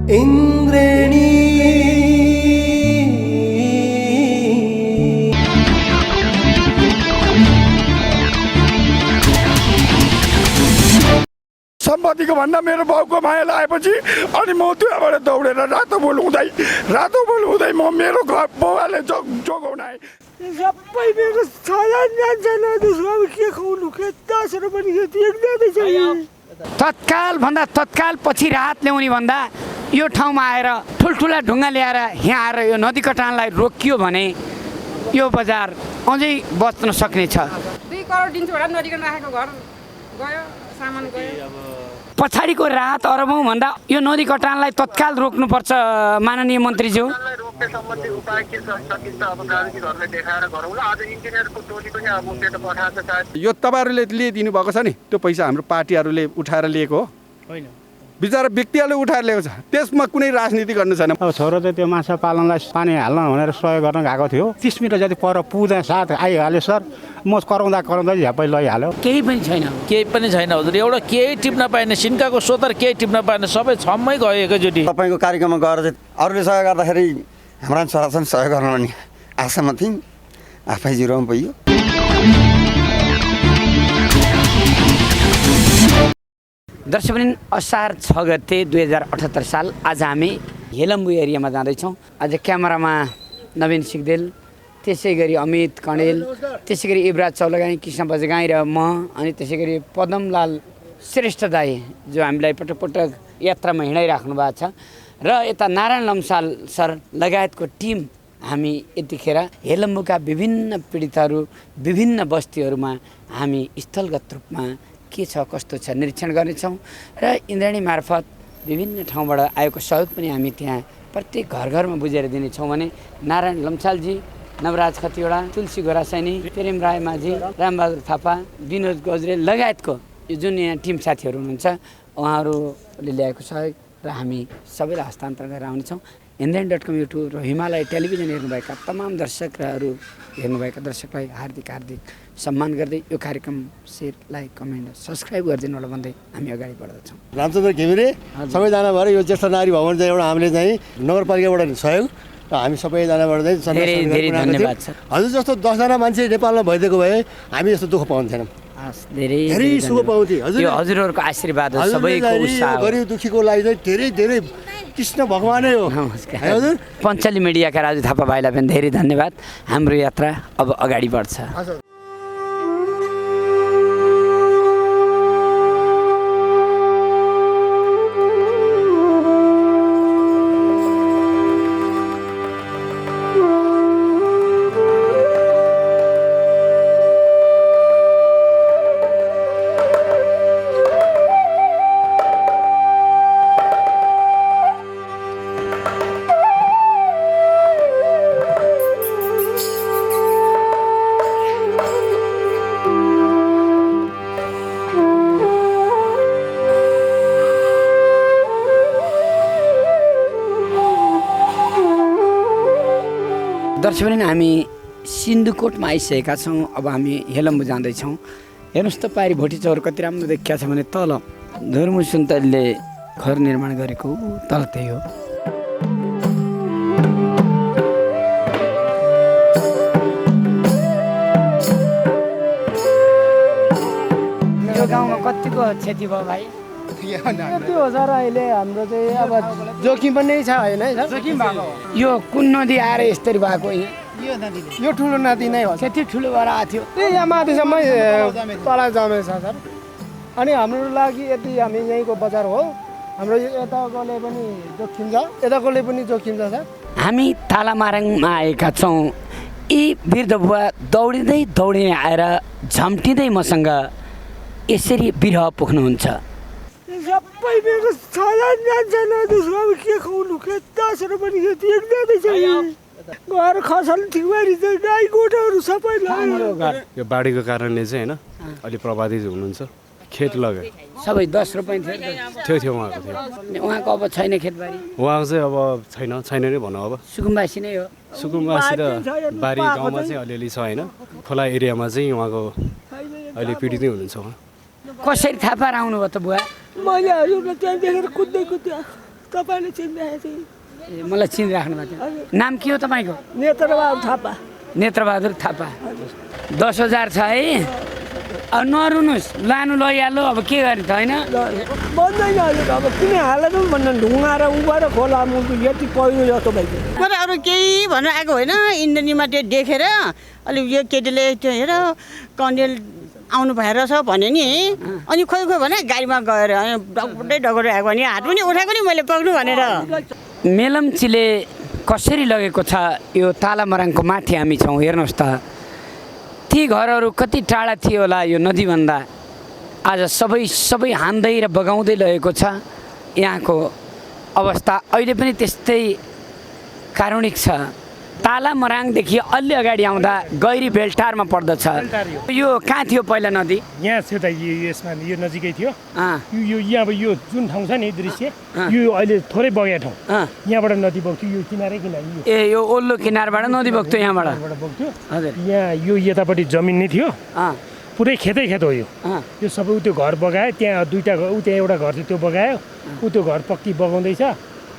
इन्द्रेणी सम्पत्तिको भन्दा मेरो बाउको माया लागेपछि अनि म त्यहाँबाट दौडेर रातो बोल हुँदै म मेरो घर बाउले जोगाउन आएँ। सबै मेरो छजान जान्छन् अब के खुवाउनु के दसहरू पनि तत्काल भन्दा तत्काल पछि राहत ल्याउने भन्दा यो ठाउँमा आएर ठुल्ठुला ढुङ्गा ल्याएर यहाँ आएर यो नदी कटानलाई रोकियो भने यो बजार अझै बच्न सक्ने छ। 2 करोड दिन्छु भनेर नदीकन राखेको घर गयो, सामान गयो। पछाडिको राहत अरबौँ भन्दा यो नदी कटानलाई तत्काल रोक्नुपर्छ माननीय मन्त्रीज्यू। रोक्ने सम्बन्धी उपाय के सकिन्छ अब प्राविधिकहरूले देखाएर गरौँला। आज इन्जिनियरको टोली पनि अब मुखेत पठाएको छ। यो तपाईँहरूले लिइदिनु भएको छ नि, त्यो पैसा हाम्रो पार्टीहरूले उठाएर लिएको हो होइन, बिचरा व्यक्तिहरूले उठाएर ल्याएको छ। त्यसमा कुनै राजनीति गर्नु छैन। अब छोरो चाहिँ त्यो माछा पालनलाई पानी हाल्न भनेर सहयोग गर्न गएको थियो। 30 मिटर जति पर पुग्दा साथ आइहाल्यो सर। म कराउँदा झ्यापै लैहाल्यो। केही पनि छैन हजुर। एउटा केही टिप्न पाएन, सिन्काको सोतर केही टिप्न पाएन, सबै छम्मै गयो एकैचोटि। तपाईँको कार्यक्रममा गएर चाहिँ अरूले सहयोग गर्दाखेरि हाम्रा छोराछोरी सहयोग गर्न भन्ने आशामा थियौँ, आफै जिरोमा पुग्यो। दर्शकवृन्द, असार 6 गते 2078 साल आज हामी हेलम्बु एरियामा जाँदैछौँ। आज क्यामेरामा नवीन सिग्देल, त्यसै गरी अमित कणेल, त्यसै गरी युवराज चौलगाई, कृष्ण बजगाई र म, अनि त्यसै गरी पदमलाल श्रेष्ठ दाई जो हामीलाई पटक पटक यात्रामा हिँडाइराख्नु भएको छ, र यता नारायण लम्साल सर लगायतको टिम हामी यतिखेर हेलम्बुका विभिन्न पीडितहरू विभिन्न बस्तीहरूमा हामी स्थलगत रूपमा के छ कस्तो छ निरीक्षण गर्नेछौँ र इन्द्राणी मार्फत विभिन्न ठाउँबाट आएको सहयोग पनि हामी त्यहाँ प्रत्येक घर घरमा बुझेर दिनेछौँ भने नारायण लम्सालजी, नवराज खतिवडा, तुलसी गोरासैनी, प्रेम राय माझी, रामबहादुर थापा, विनोद गजरे लगायतको यो जुन यहाँ टिम साथीहरू हुनुहुन्छ उहाँहरूले ल्याएको सहयोग र हामी सबैलाई हस्तान्तरण गरेर आउनेछौँ। इन्द्राणी.com युट्युब र हिमालय टेलिभिजन हेर्नुभएका तमाम दर्शक र अरू हेर्नुभएका दर्शकलाई हार्दिक सम्मान गर्दै यो कार्यक्रम सेयर, लाइक, कमेन्ट, सब्सक्राइब गरिदिनु होला भन्दै हामी अगाडि बढ्दछौँ। रामचन्द्र घिमिरे सबैजना भएर यो ज्येष्ठ नारी भवन चाहिँ एउटा हामीले चाहिँ नगरपालिकाबाट सहयोग र हामी सबैजनाबाट चाहिँ धेरै धन्यवाद छ। हजुर जस्तो 10 जना मान्छे नेपालमा भइदिएको भए हामी यस्तो दुःख पाउँथेनौँ। धेरै सुख पाउँथे। हजुरहरूको आशीर्वाद हो, सबैको उत्साह हो। गरिब दुखीको लागि चाहिँ धेरै कृष्ण भगवानै हो। नमस्कार हजुर। पञ्चाली मिडियाका राजु थापा भाइलाई पनि धेरै धन्यवाद। हाम्रो यात्रा अब अगाडि बढ्छ। दर्शकवृन्द, हामी सिन्धुकोटमा आइसकेका छौँ। अब हामी हेलम्बु जाँदैछौँ। हेर्नुहोस् त पारी भोटी चौर कति राम्रो देखिया छ भने तल धुर्मु सुन्तलीले घर निर्माण गरेको तल त्यही हो। यो गाउँमा कतिको क्षति भयो भाइ? यति हो सर। अहिले हाम्रो चाहिँ अब जोखिम पनि छ होइन है सर? जोखिम भएको यो कुन नदी आएर यसरी भएको? यो ठुलो नदी नै हो। त्यति ठुलो भएर आएको थियो। त्यही यहाँ माथिसम्मै तल जमेछ सर। अनि हाम्रो लागि यति हामी यहीँको बजार हो। हाम्रो यताकोले पनि जोखिम छ, यताकोले पनि जोखिम छ सर। हामी तालामाराङमा आएका छौँ। यी वृद्ध बुवा दौडिँदै आएर झम्टिँदै मसँग यसरी बिरह पुग्नुहुन्छ। सबै मेरो छजान जान्छन् अब के खुवाउनु के दसहरू पनि घर खसल ठिकबारी चाहिँ गाई गोठहरू सबै यो बाढीको कारणले चाहिँ होइन अलि प्रभावित हुनुहुन्छ। खेत लग्यो सबै 10 रुपैयाँ थियो उहाँको थियो। उहाँको अब छैन खेतबारी? उहाँको चाहिँ अब छैन नै भनौँ। अब सुकुम्बासी नै हो। सुकुम्बासी र बारी गाउँमा चाहिँ अलिअलि छ होइन। खोला एरियामा चाहिँ उहाँको अहिले पीडित नै हुनुहुन्छ उहाँ। कसरी थाहा पाएर आउनुभयो त बुवा? मैले हजुरलाई त्यहाँ देखेर कुद्दै तपाईँले चिन्नुहुन्छ ए, मलाई चिनिराख्नु भएको थियो। नाम के हो तपाईँको? नेत्रबहादुर थापा। नेत्रबहादुर थापा। 10,000 छ है? अब नरुनुहोस्, लानु लैहाल्नु, अब के गर्ने त होइन? बन्दैन अहिले त अब कुनै हालत पनि भन्दैन, ढुङ्गा र उबाट खोला मुटु यति पहिरो जस्तो भइसक्यो। म त अरू केही भनेर आएको होइन, इन्टरनेटमा त्यो देखेर अलि यो केटीले त्यो हेर कन्डेल आउनु भएर छ भने नि, अनि खोइ भने गाडीमा गएर डगडै डगडै आएको भने हात पनि उठाएको नि मैले पक्नु भनेर। मेलम्चीले कसरी लगेको छ यो तालामराङको माथि हामी छौँ, हेर्नुहोस् त। ती घरहरू कति टाढा थियो होला यो नदीभन्दा, आज सबै हान्दै र बगाउँदै लगेको छ। यहाँको अवस्था अहिले पनि त्यस्तै कारुणिक छ। तालामराङदेखि अलि अगाडि आउँदा गैरी बेलटारमा पर्दछ। यो कहाँ थियो पहिला नदी? यहाँ थियो त, यसमा यो नजिकै थियो। यो यहाँ अब यो जुन ठाउँ छ नि दृश्य, यो अहिले थोरै बग्या ठाउँ। यहाँबाट नदी बग्थ्यो, यो किनारै किनार। ए, यो ओल्लो किनारबाट नदी बग्थ्यो यहाँबाट? बग्थ्यो। हजुर। यहाँ यो यतापट्टि जमिन नै थियो, पुरै खेतै खेत हो यो सबै। त्यो घर बगायो, त्यहाँ दुईवटा घर, त्यहाँ एउटा घर थियो त्यो बगायो, त्यो घर पक्की बगाउँदैछ।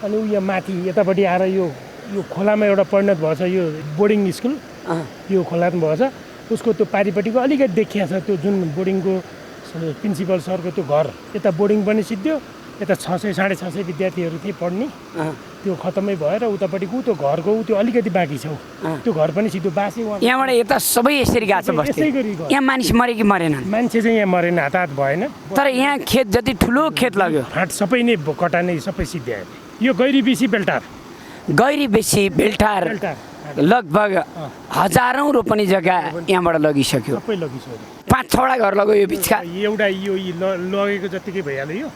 अनि यहाँ माथि यतापट्टि आएर यो खोलामा एउटा परिणत भएछ, यो बोर्डिङ स्कुल यो खोलामा भएछ। उसको त्यो पारिपट्टिको अलिकति देखिया छ त्यो जुन बोर्डिङको प्रिन्सिपल सरको त्यो घर, यता बोर्डिङ पनि सिद्धियो, यता 600 साढे 600 विद्यार्थीहरू थिए पढ्ने, त्यो खतमै भएर उतापट्टिको त्यो घरको त्यो अलिकति बाँकी छ, त्यो घर पनि सिधो बाँसे। यहाँबाट यता सबै यसरी गएको छ बस्ती? यहाँ मानिस मरे कि मरेन? मान्छे चाहिँ यहाँ मरेन, हात भएन। तर यहाँ खेत जति ठुलो खेत लाग्यो, फाँट सबै नै कटाने सबै सिद्ध्यायो। यो गैरी बेसी बेलटार, गैरी बेसी बेलटार लगभग हजारौँ रोपनी जग्गा यहाँबाट लगिसक्यो। सबै लगिसक्यो। 5-6वटा घर लग्यो यो बिचका। एउटा यो लगेको जत्तिकै भइहाल्यो यो।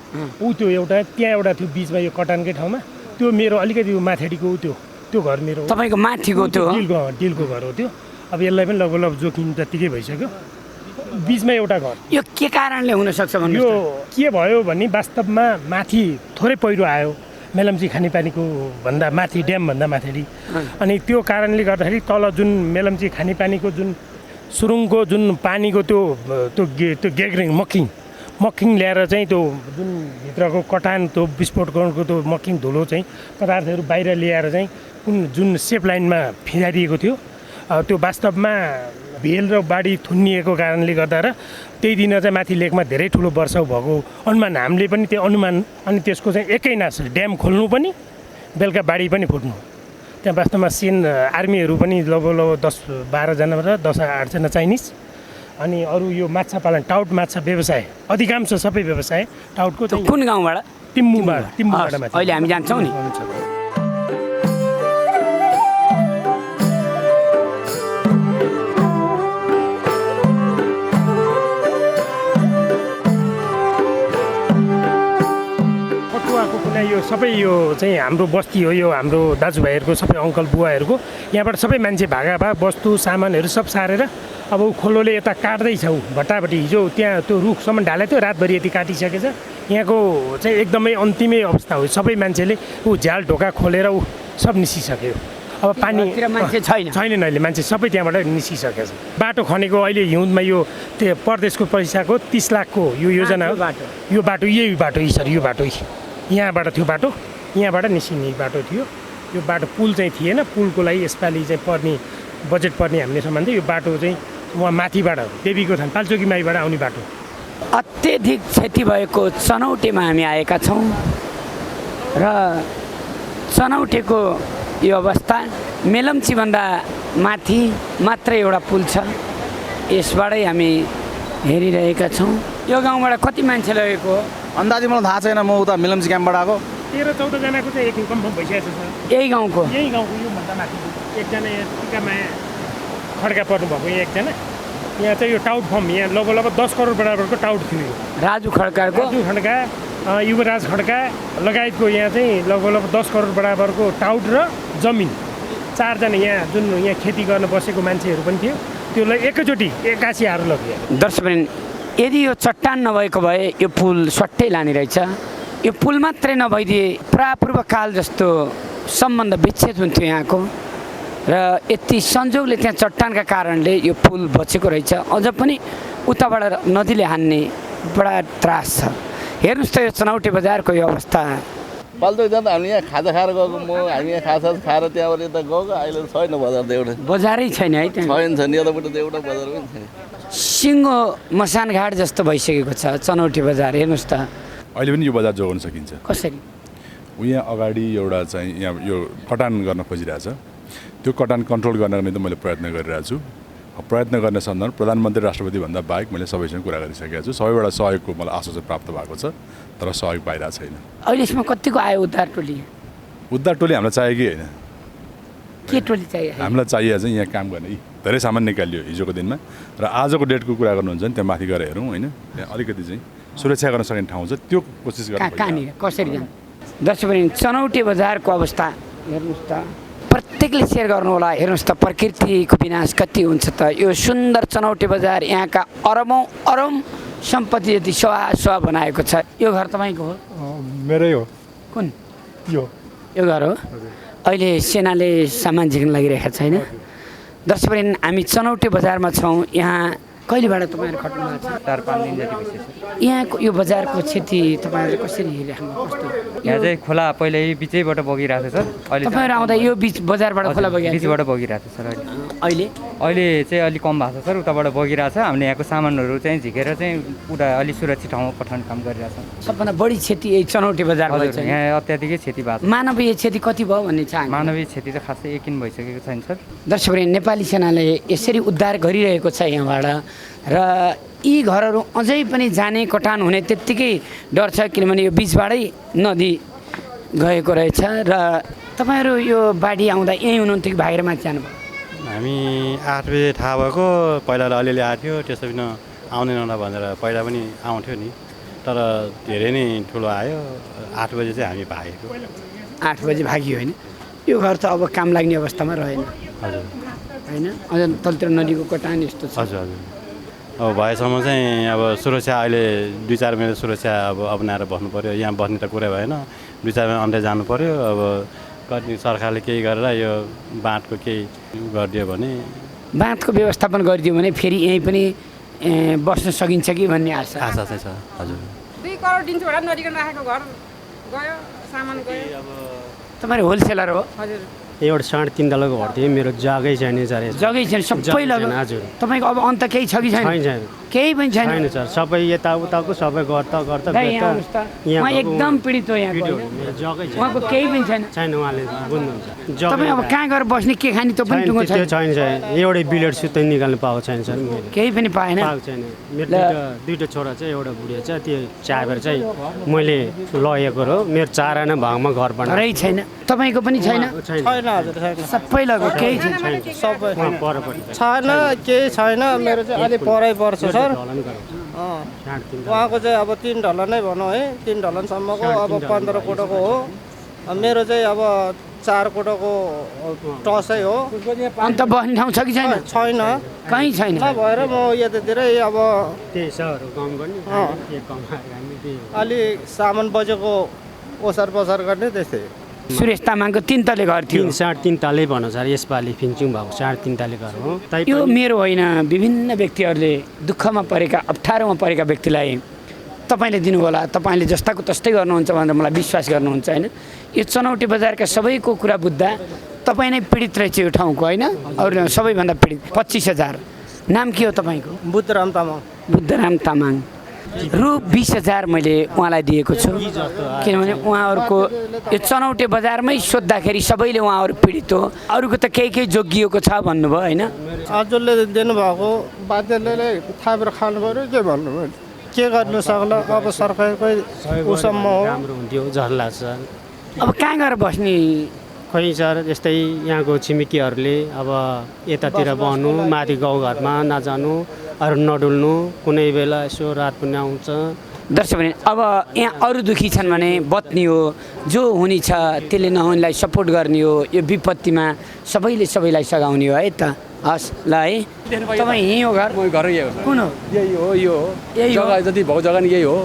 त्यो एउटा त्यहाँ एउटा थियो बिचमा यो कटानकै ठाउँमा, त्यो मेरो अलिकति माथिको त्यो घर मेरो। तपाईँको माथिको त्यो डिलको घर हो त्यो। अब यसलाई पनि लगभग जोखिम जत्तिकै भइसक्यो। बिचमा एउटा घर। यो के कारणले हुनसक्छ भन्नु? यो के भयो भने वास्तवमा माथि थोरै पहिरो आयो, मेलम्ची खानेपानीको भन्दा माथि, ड्यामभन्दा माथि। अनि त्यो कारणले गर्दाखेरि तल जुन मेलम्ची खानेपानीको जुन सुरुङको जुन पानीको त्यो गेग्रिङ मक्किङ ल्याएर चाहिँ त्यो जुन भित्रको कटान त्यो विस्फोटको त्यो मक्किङ धुलो चाहिँ पदार्थहरू बाहिर ल्याएर चाहिँ जुन सेप लाइनमा फिजाइदिएको थियो, त्यो वास्तवमा भेल र बाढी थुनिएको कारणले गर्दा र त्यही दिन चाहिँ माथि लेकमा धेरै ठुलो वर्षा भएको अनुमान हामीले पनि त्यो अनुमान। अनि त्यसको चाहिँ एकै नास ड्याम खोल्नु पनि, बेलुका बाढी पनि फुट्नु। त्यहाँ वास्तवमा आर्मीहरू पनि लगभग 10-12 जना र 10-8 जना चाइनिज। अनि अरू यो माछा पालन, टाउट माछा व्यवसाय, अधिकांश सबै व्यवसाय टाउटको। कुन गाउँबाट? तिम्बुबाट। अहिले हामी जान्छौँ नि। यो सबै यो चाहिँ हाम्रो बस्ती हो, यो हाम्रो दाजुभाइहरूको सबै अङ्कल बुवाहरूको यहाँबाट सबै मान्छे भागा वस्तु सामानहरू सब सारेर अब खोलोले यता काट्दैछ। भट्टाभट्टी हिजो त्यहाँ त्यो रुखसम्म ढालेको थियो, रातभरि यति काटिसकेछ। यहाँको चाहिँ एकदमै अन्तिमै अवस्था हो। सबै मान्छेले झ्याल ढोका खोलेर सब निस्किसक्यो। अब पानी छैन अहिले, मान्छे सबै त्यहाँबाट निस्किसकेछ। बाटो खनेको अहिले हिउँदमा यो त्यो परदेशको पैसाको 30 लाखको यो योजना हो। यो बाटो यही बाटो सर, यो बाटो यहाँबाट थियो बाटो, यहाँबाट निस्किने बाटो थियो। यो बाटो पुल चाहिँ थिएन, पुलको लागि यसपालि चाहिँ पर्ने बजेट पर्ने हामीले सम्बन्ध यो बाटो चाहिँ वहाँ माथिबाट देवीको थान पाल्चोकी माईबाट आउने बाटो। अत्यधिक क्षति भएको चनौटेमा हामी आएका छौँ र चनौटेको यो अवस्था मेलम्चीभन्दा माथि मात्रै एउटा पुल छ, यसबाटै हामी हेरिरहेका छौँ। यो गाउँबाट कति मान्छे लगेको हो अन्दाजी मलाई थाहा छैन, म उता मेलम्ची क्याम्पबाट आएको। 13-14 जनाको चाहिँ एक कन्फर्म भइसकेको छ। यही गाउँको योभन्दा माथि एकजना यहाँ टिकामाया खड्का पर्नुभएको एकजना। यहाँ चाहिँ यो टाउट फर्म, यहाँ लगभग 10 करोड बराबरको टाउट थियो। राजु खड्का, युवराज खड्का लगायतको यहाँ चाहिँ लगभग 10 करोड बराबरको टाउट र जमिन। 4 जना यहाँ जुन यहाँ खेती गर्न बसेको मान्छेहरू पनि थियो, त्यसलाई एकैचोटि 81 हार लग्यो। दर्शकवृन्द, यदि यो चट्टान नभएको भए यो पुल सट्टै लाने रहेछ। यो पुल मात्रै नभइदिए प्रापूर्वकाल जस्तो सम्बन्ध विच्छेद हुन्थ्यो यहाँको, र यति संजोगले त्यहाँ चट्टानका कारणले यो पुल बचेको रहेछ। अझ पनि उताबाट नदीले हान्ने बडा त्रास छ। हेर्नुहोस् त यो चनौटे बजारको यो अवस्था। पाल्टो जाँदा हामी यहाँ खाजा खाएर गएको हामी यहाँ खाजा खाएर त्यहाँबाट यता गएको अहिले छैन बजार त एउटा बजारै छैन है त्यहाँ छैन यतापट्टि त एउटा बजार पनि छैन सिङ्गो मसानघाट जस्तो भइसकेको छ चनौटे बजार हेर्नुहोस् त अहिले पनि यो बजार जोगाउन सकिन्छ कसरी यहाँ अगाडि एउटा चाहिँ यहाँ यो कटान गर्न खोजिरहेछ त्यो कटान कन्ट्रोल गर्नको निम्ति मैले प्रयत्न गरिरहेको छु प्रयत्न गर्ने सन्दर्भ प्रधानमन्त्री राष्ट्रपतिभन्दा बाहेक मैले सबैसँग कुरा गरिसकेको छु सबैबाट सहयोगको मलाई आश्वासन प्राप्त भएको छ तर सहयोग पाइरहेको छैन अहिलेसम्म कतिको आयो उद्धार टोली हामीलाई चाहियो कि होइन के टोली चाहियो हामीलाई चाहिएको चाहिँ यहाँ काम गर्ने धेरै सामान निकालियो हिजोको दिनमा र आजको डेटको कुरा गर्नुहुन्छ भने त्यहाँ माथि गएर हेरौँ होइन त्यहाँ अलिकति चाहिँ सुरक्षा गर्न सक्ने ठाउँ छ त्यो कोसिस कहाँनिर कसरी जानु दर्शक चनौटे बजारको अवस्था हेर्नुहोस् त प्रत्येकले सेयर गर्नु होला हेर्नुहोस् त प्रकृतिको विनाश कति हुन्छ त यो सुन्दर चनौटे बजार यहाँका अरबौँ सम्पत्ति जति सवा बनाएको छ यो घर तपाईँको हो मेरै हो कुन यो घर हो अहिले सेनाले सामान झिक्न लागिरहेको छैन दर्शक हामी चनौटे बजारमा छौँ यहाँ कहिलेबाट तपाईँहरू खट्नु भएको छ 4-5 दिन जति भइसक्यो यहाँको यो बजारको क्षति तपाईँहरूले कसरी हेरिराख्नु कस्तो यहाँ चाहिँ खोला पहिले बिचैबाट बगिरहेको छ सर अहिले तपाईँहरू आउँदा यो बिच बजारबाट खोला बगिरहेको बिचबाट बगिरहेको छ सर अहिले अहिले चाहिँ अलिक कम भएको छ सर उताबाट बगिरहेको छ हामीले यहाँको सामानहरू चाहिँ झिकेर चाहिँ उता अलिक सुरक्षित ठाउँमा पठाउने काम गरिरहेको छ सबभन्दा बढी क्षति यही चनौटे बजारमा छ यहाँ अत्याधिकै क्षति भएको छ मानवीय क्षति कति भयो भन्ने छ मानवीय क्षति त खासै यकिन भइसकेको छैन सर दर्शक नेपाली सेनाले यसरी उद्धार गरिरहेको छ यहाँबाट र यी घरहरू अझै पनि जाने कटान हुने त्यत्तिकै डर छ किनभने यो बिचबाटै नदी गएको रहेछ र तपाईँहरू यो बाढी आउँदा यहीँ हुनुहुन्थ्यो कि भागेर माथि जानुभयो हामी 8 बजे थाहा भएको पहिला अलिअलि आएको थियो त्यसो पनि आउँदैन होला भनेर पहिला पनि आउँथ्यो नि तर धेरै नै ठुलो आयो 8 बजे चाहिँ हामी भागेको 8 बजे भागियो होइन यो घर त अब काम लाग्ने अवस्थामा रहेन हजुर होइन अझ तलतिर नदीको कटान यस्तो छ हजुर हजुर अब भएसम्म चाहिँ अब सुरक्षा अहिले 2-4 महिना सुरक्षा अब अपनाएर बस्नु पऱ्यो यहाँ बस्ने त कुरै भएन 2-4 महिना अन्त्य जानु पऱ्यो अब कति सरकारले केही गरेर यो बाँधको केही गरिदियो भने बाँधको व्यवस्थापन गरिदियो भने फेरि यहीँ पनि बस्न सकिन्छ कि भन्ने आशा चाहिँ छ हजुर 2 करोड दिन्छु भनेर नदिकन राखेको घर गयो सामान गयो तपाईँहरू होलसेलर हो हजुर एउटा 3.5 तलाको घर थियो मेरो जग्गै छैन सर जग्गै छैन सबै लग्यो हजुर तपाईँको अब अन्त केही छ कि छैन केही पनि छैन सर सबै यताउताको सबै गर्दा यहाँ एकदम पीडित हो यहाँको उहाँको केही पनि छैन उहाँले बुझ्नुहुन्छ तपाईँ अब कहाँ गएर बस्ने के खाने त्यो पनि टुङ्गो छैन एउटै बिलेट सुत्दै निकाल्नु पाएको छैन सर केही पनि पाएन मेरो दुईटा छोरा चाहिँ एउटा बुढिया छ त्यो चाबेर चाहिँ मैले लगेको हो मेरो 4 आना भागमा घर बनाए छैन तपाईँको पनि छैन सबै लगेको केही छैन सबै छैन केही छैन मेरो चाहिँ अलिक परै पर्छ सर उहाँको चाहिँ अब 3 ढल्ला नै भनौँ है 3 ढल्लासम्मको अब 15 कोटाको हो मेरो चाहिँ अब 4 कोटाको टसै हो अन्त बस्ने ठाउँ छ कि छैन छैन कहीँ छैन भएर म यतातिरै अब अलि सामान बजेको ओसार पसार गर्ने त्यस्तै सुरेश तामाङको 3 तले घर थियो 3.5 तले भनौँ सर यसपालि फिन्चुङ भएको 3.5 तले घर हो यो मेरो होइन विभिन्न व्यक्तिहरूले दुःखमा परेका अप्ठ्यारोमा परेका व्यक्तिलाई तपाईँले दिनु होला तपाईँले जस्ताको तस्तै गर्नुहुन्छ भनेर मलाई विश्वास गर्नुहुन्छ होइन यो चनौटे बजारका सबैको कुरा बुझ्दा तपाईँ नै पीडित रहेछ यो ठाउँको होइन अरू सबैभन्दा पीडित 25,000 नाम के हो तपाईँको बुद्धराम तामाङ रु 20,000 मैले उहाँलाई दिएको छु किनभने उहाँहरूको यो चनौटे बजारमै सोद्धाखेरि सबैले उहाँहरू पीडित हो अरूको त केही जोगिएको छ भन्नुभयो होइन हजुरले दिनुभएको बाध्यले थापेर खानु पऱ्यो के भन्नु के गर्नु सक्ला अब सरकारकै उसम्म हो राम्रो हुन्थ्यो जस्तो लाग्छ अब कहाँ गएर बस्ने खोइ सर यस्तै यहाँको छिमेकीहरूले अब यतातिर बस्नु माथि गाउँघरमा नजानु अरू नडुल्नु कुनै बेला यसो रात पनि आउँछ दर्शक अब यहाँ अरू दुखी छन् भने बत्नी हो जो हुने छ त्यसले नहुनेलाई सपोर्ट गर्ने हो यो विपत्तिमा सबैलाई सघाउने हो है त हस् ल है तपाईँ यहीँ हो घर घर यही हो कुन हो यही हो यो जग्गा जति भएको जग्गा नि यही हो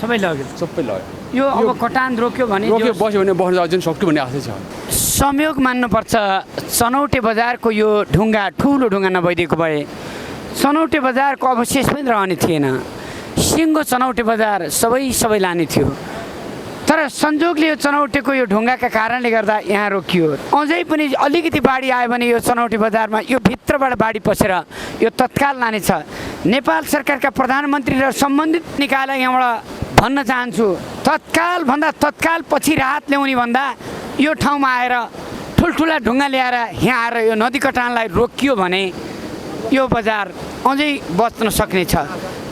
सबै लग्यो यो अब कटान रोक्यो भने बस्यो भने बस्न जान्छ सक्यो भन्ने आशा छ संयोग मान्नुपर्छ चनौटे बजारको यो ढुङ्गा ठुलो ढुङ्गा नभइदिएको भए चनौटे बजारको अवशेष पनि रहने थिएन सिङ्गो चनौटे बजार सबै लाने थियो तर संजोगले यो चनौटेको यो ढुङ्गाका कारणले गर्दा यहाँ रोकियो। अझै पनि अलिकति बाढी आयो भने यो चनौटे बजारमा यो भित्रबाट बाढी पसेर यो तत्काल लानेछ। नेपाल सरकारका प्रधानमन्त्री र सम्बन्धित निकायलाई यहाँबाट भन्न चाहन्छु, तत्कालभन्दा तत्काल पछि राहत ल्याउने भन्दा यो ठाउँमा आएर ठुल्ठुला ढुङ्गा ल्याएर यहाँ आएर यो नदी कटानलाई रोकियो भने यो बजार अझै बच्न सक्नेछ।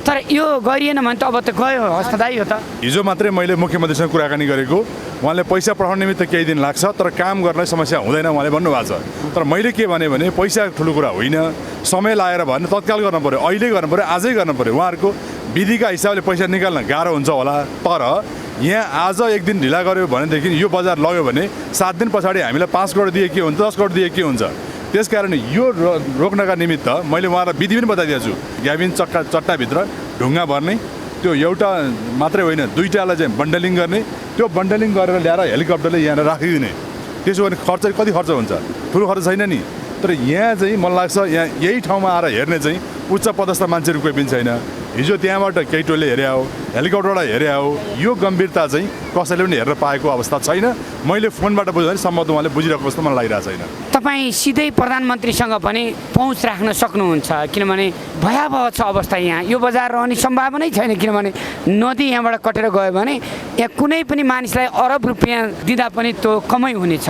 तर यो गरिएन भने त अब त गयो हस्तादायी हो त। हिजो मात्रै मैले मुख्यमन्त्रीसँग कुराकानी गरेको, उहाँले पैसा पठाउने निमित्त केही दिन लाग्छ तर काम गर्ने समस्या हुँदैन उहाँले भन्नुभएको छ। तर मैले के भने पैसा ठुलो कुरा होइन, समय लाएर भने तत्काल गर्नु पऱ्यो, अहिले गर्नु पऱ्यो, आजै गर्नु पऱ्यो। उहाँहरूको विधिका हिसाबले पैसा निकाल्न गाह्रो हुन्छ होला, तर यहाँ आज एक दिन ढिला गऱ्यो भनेदेखि यो बजार लग्यो भने 7 दिन पछाडि हामीलाई 5 करोड दिए के हुन्छ, 10 करोड दिए के हुन्छ। त्यसकारण यो रोक्नका निमित्त मैले उहाँलाई विधि पनि बताइदिएको छु। ग्याबिन चट्टाभित्र ढुङ्गा भर्ने, त्यो एउटा मात्रै होइन, 2टालाई चाहिँ बन्डलिङ गर्ने, त्यो बन्डलिङ गरेर ल्याएर हेलिकप्टरले यहाँ राखिदिने। त्यसो भने खर्च कति खर्च हुन्छ? ठुलो खर्च छैन नि। तर यहाँ चाहिँ मलाई लाग्छ यहाँ यही ठाउँमा आएर हेर्ने चाहिँ उच्च पदस्थ मान्छेहरू कोही पनि छैन। हिजो त्यहाँबाट केही टोलले हेरे हो, हेलिकप्टरबाट हेरे हो, यो गम्भीरता चाहिँ कसैले पनि हेर्न पाएको अवस्था छैन। मैले फोनबाट बुझ्यो भने सम्भवत उहाँले बुझिरहेको जस्तो मलाई लागिरहेको छैन। तपाईँ सिधै प्रधानमन्त्रीसँग पनि पहुँच राख्न सक्नुहुन्छ, किनभने भयावह छ अवस्था यहाँ। यो बजार रहने सम्भावनै छैन, किनभने नदी यहाँबाट कटेर गयो भने यहाँ कुनै पनि मानिसलाई अरब रुपियाँ दिँदा पनि त्यो कमै हुनेछ।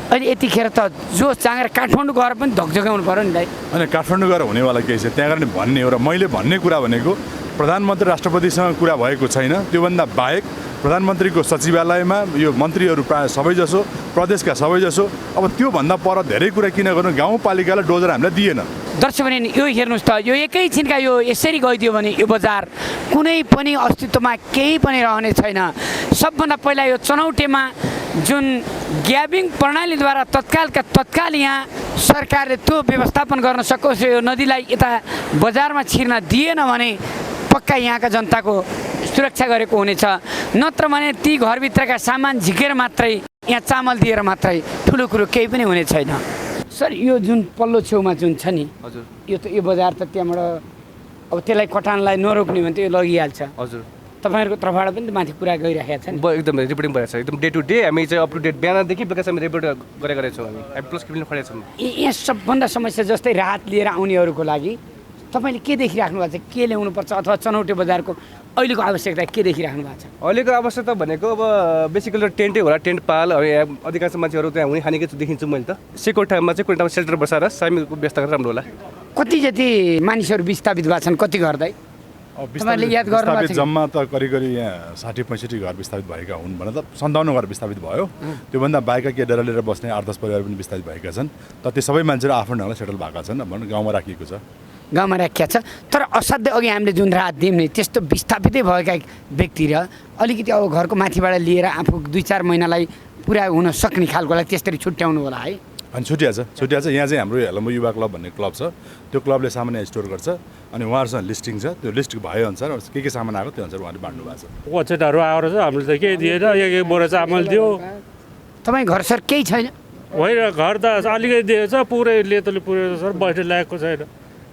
अहिले यतिखेर त जो चाँगेर काठमाडौँ गएर पनि धकझकाउनु पऱ्यो नि दाइ। अनि काठमाडौँ गएर हुनेवाला केही छ, त्यहाँ गर्ने भन्ने हो। र मैले भन्ने कुरा भनेको प्रधानमन्त्री राष्ट्रपतिसँग कुरा भएको छैन। त्योभन्दा बाहेक प्रधानमन्त्रीको सचिवालयमा यो मन्त्रीहरू प्रायः सबैजसो, प्रदेशका सबैजसो, अब त्योभन्दा पर धेरै कुरा किन गर्नु, गाउँपालिकालाई डोजर हामीलाई दिएन। दर्शकले यो हेर्नुहोस् त, यो एकैछिनका यो यसरी गइदियो भने यो बजार कुनै पनि अस्तित्वमा केही पनि रहने छैन। सबभन्दा पहिला यो चनौटेमा जुन ग्याबिङ प्रणालीद्वारा तत्कालका तत्काल यहाँ सरकारले त्यो व्यवस्थापन गर्न सकोस्, यो नदीलाई यता बजारमा छिर्न दिएन भने पक्का यहाँका जनताको सुरक्षा गरेको हुनेछ। नत्र भने ती घरभित्रका सामान झिकेर मात्रै, यहाँ चामल दिएर मात्रै ठुलो कुरो केही पनि हुने छैन। सर, यो जुन पल्लो छेउमा जुन छ नि, हजुर, यो बजार त त्यहाँबाट अब त्यसलाई कटानलाई नरोक्ने भने त यो लगिहाल्छ। हजुर, तपाईँहरूको तर्फबाट पनि त माथि कुरा गरिराखेको छ नि? एकदम रिपोर्टिङ भइरहेको छ, एकदम डे टु डे हामी चाहिँ अप टु डेट बिहानदेखि बेलुकासम्म रिपोर्ट गरेका छौँ हामी प्लस क्लिन खडेका छौँ। यहाँ सबभन्दा समस्या जस्तै राहत लिएर आउनेहरूको लागि तपाईँले के देखिराख्नु भएको छ? के ल्याउनुपर्छ अथवा चनौटे बजारको अहिलेको आवश्यकता के देखिराख्नु भएको छ? अहिलेको आवश्यकता भनेको अब बेसिकली टेन्टै होला, टेन्ट पाल। अब अधिकांश मान्छेहरू त्यहाँ हुने खानेकै देखिन्छु मैले त। सेको ठाउँमा चाहिँ कुनै ठाउँमा सेल्टर बसाएर सामीको व्यवस्था गरेर राम्रो होला। कति जति मानिसहरू विस्थापित भएको छन्, कति गर्दै तपाईँले याद गर्नु? जम्मा त करिब यहाँ 60-65 घर विस्थापित भएका हुन् भने त 57 घर विस्थापित भयो। त्योभन्दा बाहेक के डेरा लिएर बस्ने 8-10 परिवार पनि विस्थापित भएका छन्। त त्यो सबै मान्छेहरू आफ्नो ढङ्गले सेटल भएका छन् भने गाउँमा राखिएको छ। गाउँमा राखिया छ। तर असाध्यै अघि हामीले जुन राहत दियौँ नि, त्यस्तो विस्थापितै भएका व्यक्ति र अलिकति अब घरको माथिबाट लिएर आफू 2-4 महिनालाई पुरा हुन सक्ने खालकोलाई त्यसरी छुट्याउनु होला है? अनि छुट्या छ। यहाँ चाहिँ हाम्रो हेलम्बु युवा क्लब भन्ने क्लब छ, त्यो क्लबले सामान स्टोर गर्छ। अनि उहाँहरूसँग लिस्टिङ छ, त्यो लिस्ट भएअनुसार के सामान आएको त्यो अनुसार उहाँले बाँड्नु भएको छ। वचेटहरू आएर चाहिँ हामीले त केही दिएन, एक बोरा चामल दियो। तपाईँ घर सर केही छैन? होइन, घर त अलिकति दिएछ, पुरै लेतोले पुऱ्याएको सर, बैठक लागेको छैन,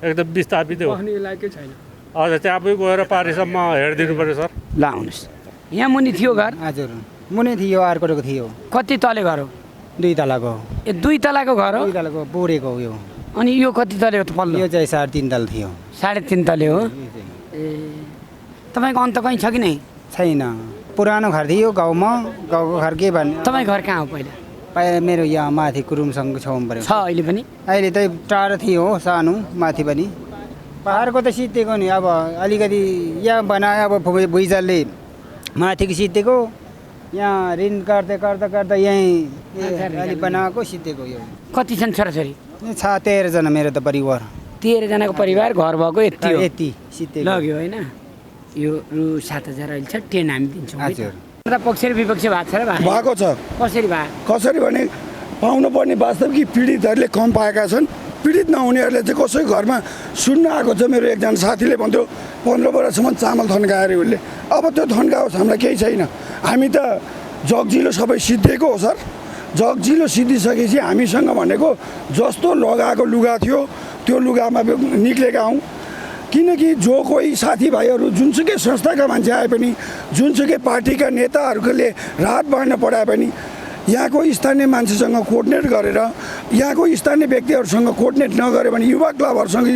एकदम विस्थापित हो। हजुर, त्यहाँ पनि गएर पारिसम्म हेरिदिनु पऱ्यो सर। ल आउनुहोस्, यहाँ मुनि थियो घर? हजुर, मुनि थियो, अर्कोको थियो। कति तले घर हो? 2 तलाको। ए 2 तलाको घर हो? 2 तलाको पुरेको हो यो। अनि यो कति तले हो त पल्लो? यो चाहिँ 3.5 तल थियो। 3.5 तले हो? ए, तपाईँको अन्त कहीँ छ कि नै? छैन, पुरानो घर थियो गाउँमा। गाउँको घर के भन्ने? तपाईँ घर कहाँ हो पहिला? मेरो यहाँ माथि कुरुमसँग छेउमा पऱ्यो। छ अहिले पनि? अहिले त टाढो थियो सानो, माथि पनि। पहाडको त सिद्धेको नि, अब अलिकति यहाँ बनायो, अब भुइँचालोले माथिको सिद्धेको, यहाँ ऋण गर्दा यहीँ अलि बनाएको सिद्धेको। यो कति छन् छोराछोरी? 13 जना मेरो त परिवार। 13 जनाको परिवार, घर भएको यति हो? यति सिद्धेको लग्यो होइन? यो रु 7,000 अहिले छ, 10 हामी दिन्छौँ। हजुर, पक्ष र विपक्ष भएको छ र? भएको छ। कसरी भयो? कसरी भने पाउनुपर्ने वास्तविक पीडितहरूले कम पाएका छन्। पीडित नहुनेहरूले चाहिँ कसै घरमा सुन्न आएको छ। मेरो एकजना साथीले भन्थ्यो 15 वर्षसम्म चामल थन्कायो अरे उसले। अब त्यो थन्काओस्, हामीलाई केही छैन। हामी त जगजिलो सबै सिद्धिएको हो सर। जगजिलो सिद्धिसकेपछि हामीसँग भनेको जस्तो लगाएको लुगा थियो त्यो लुगामा निक्लेका हौँ। किनकि जो कोही साथीभाइहरू जुनसुकै संस्थाका मान्छे आए पनि जुनसुकै पार्टीका नेताहरूले रात बाँड्न पठाए पनि यहाँको स्थानीय मान्छेसँग कोअर्डिनेट गरेर यहाँको स्थानीय व्यक्तिहरूसँग कोअर्डिनेट नगरे भने युवा क्लबहरूसँग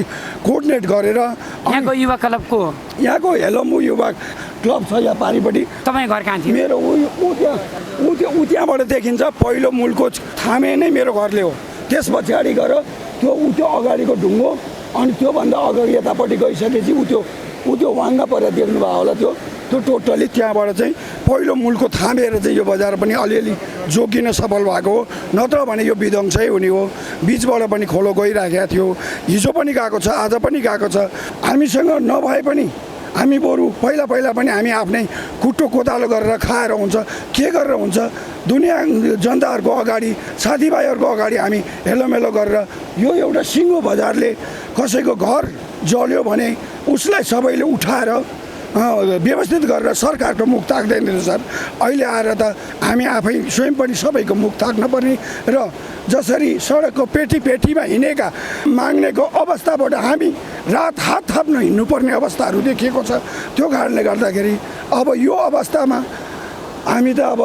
कोअर्डिनेट गरेर यहाँको युवा क्लबको यहाँको हेलम्बु युवा क्लब छ यहाँ पारिपट्टि। तपाईँ घर कहाँ थियो? मेरो ऊ त्यहाँबाट देखिन्छ। पहिलो मूलको थामे नै मेरो घरले हो। त्यस पछाडि गएर त्यो अगाडिको ढुङ्गो अनि त्योभन्दा अगाडि यतापट्टि गइसकेपछि ऊ त्यो वाङ्गा परेर देख्नुभयो होला। त्यो टोटली त्यहाँबाट चाहिँ पहिलो मूलको थामेर चाहिँ यो बजार पनि अलिअलि जोगिन सफल भएको हो। नत्र भने यो विध्वंसै हुने हो। बिचबाट पनि खोलो गइराखेको थियो। हिजो पनि गएको छ, आज पनि गएको छ। हामीसँग नभए पनि हामी बरु पहिला पनि हामी आफ्नै कुटो कोतालो गरेर खाएर हुन्छ, के गरेर हुन्छ, दुनियाँ जनताहरूको अगाडि साथीभाइहरूको अगाडि हामी हेलोमेलो गरेर यो एउटा सिङ्गो बजारले कसैको घर जल्यो भने उसलाई सबैले उठाएर व्यवस्थित गरेर सरकारको मुख ताक्दैन सर। अहिले आएर त हामी आफै स्वयं पनि सबैको मुख ताक्न पर्ने र जसरी सडकको पेटीमा हिँडेका माग्नेको अवस्थाबाट हामी रात हात थाप्न हिँड्नुपर्ने अवस्थाहरू देखिएको छ। त्यो कारणले गर्दाखेरि अब यो अवस्थामा हामी त अब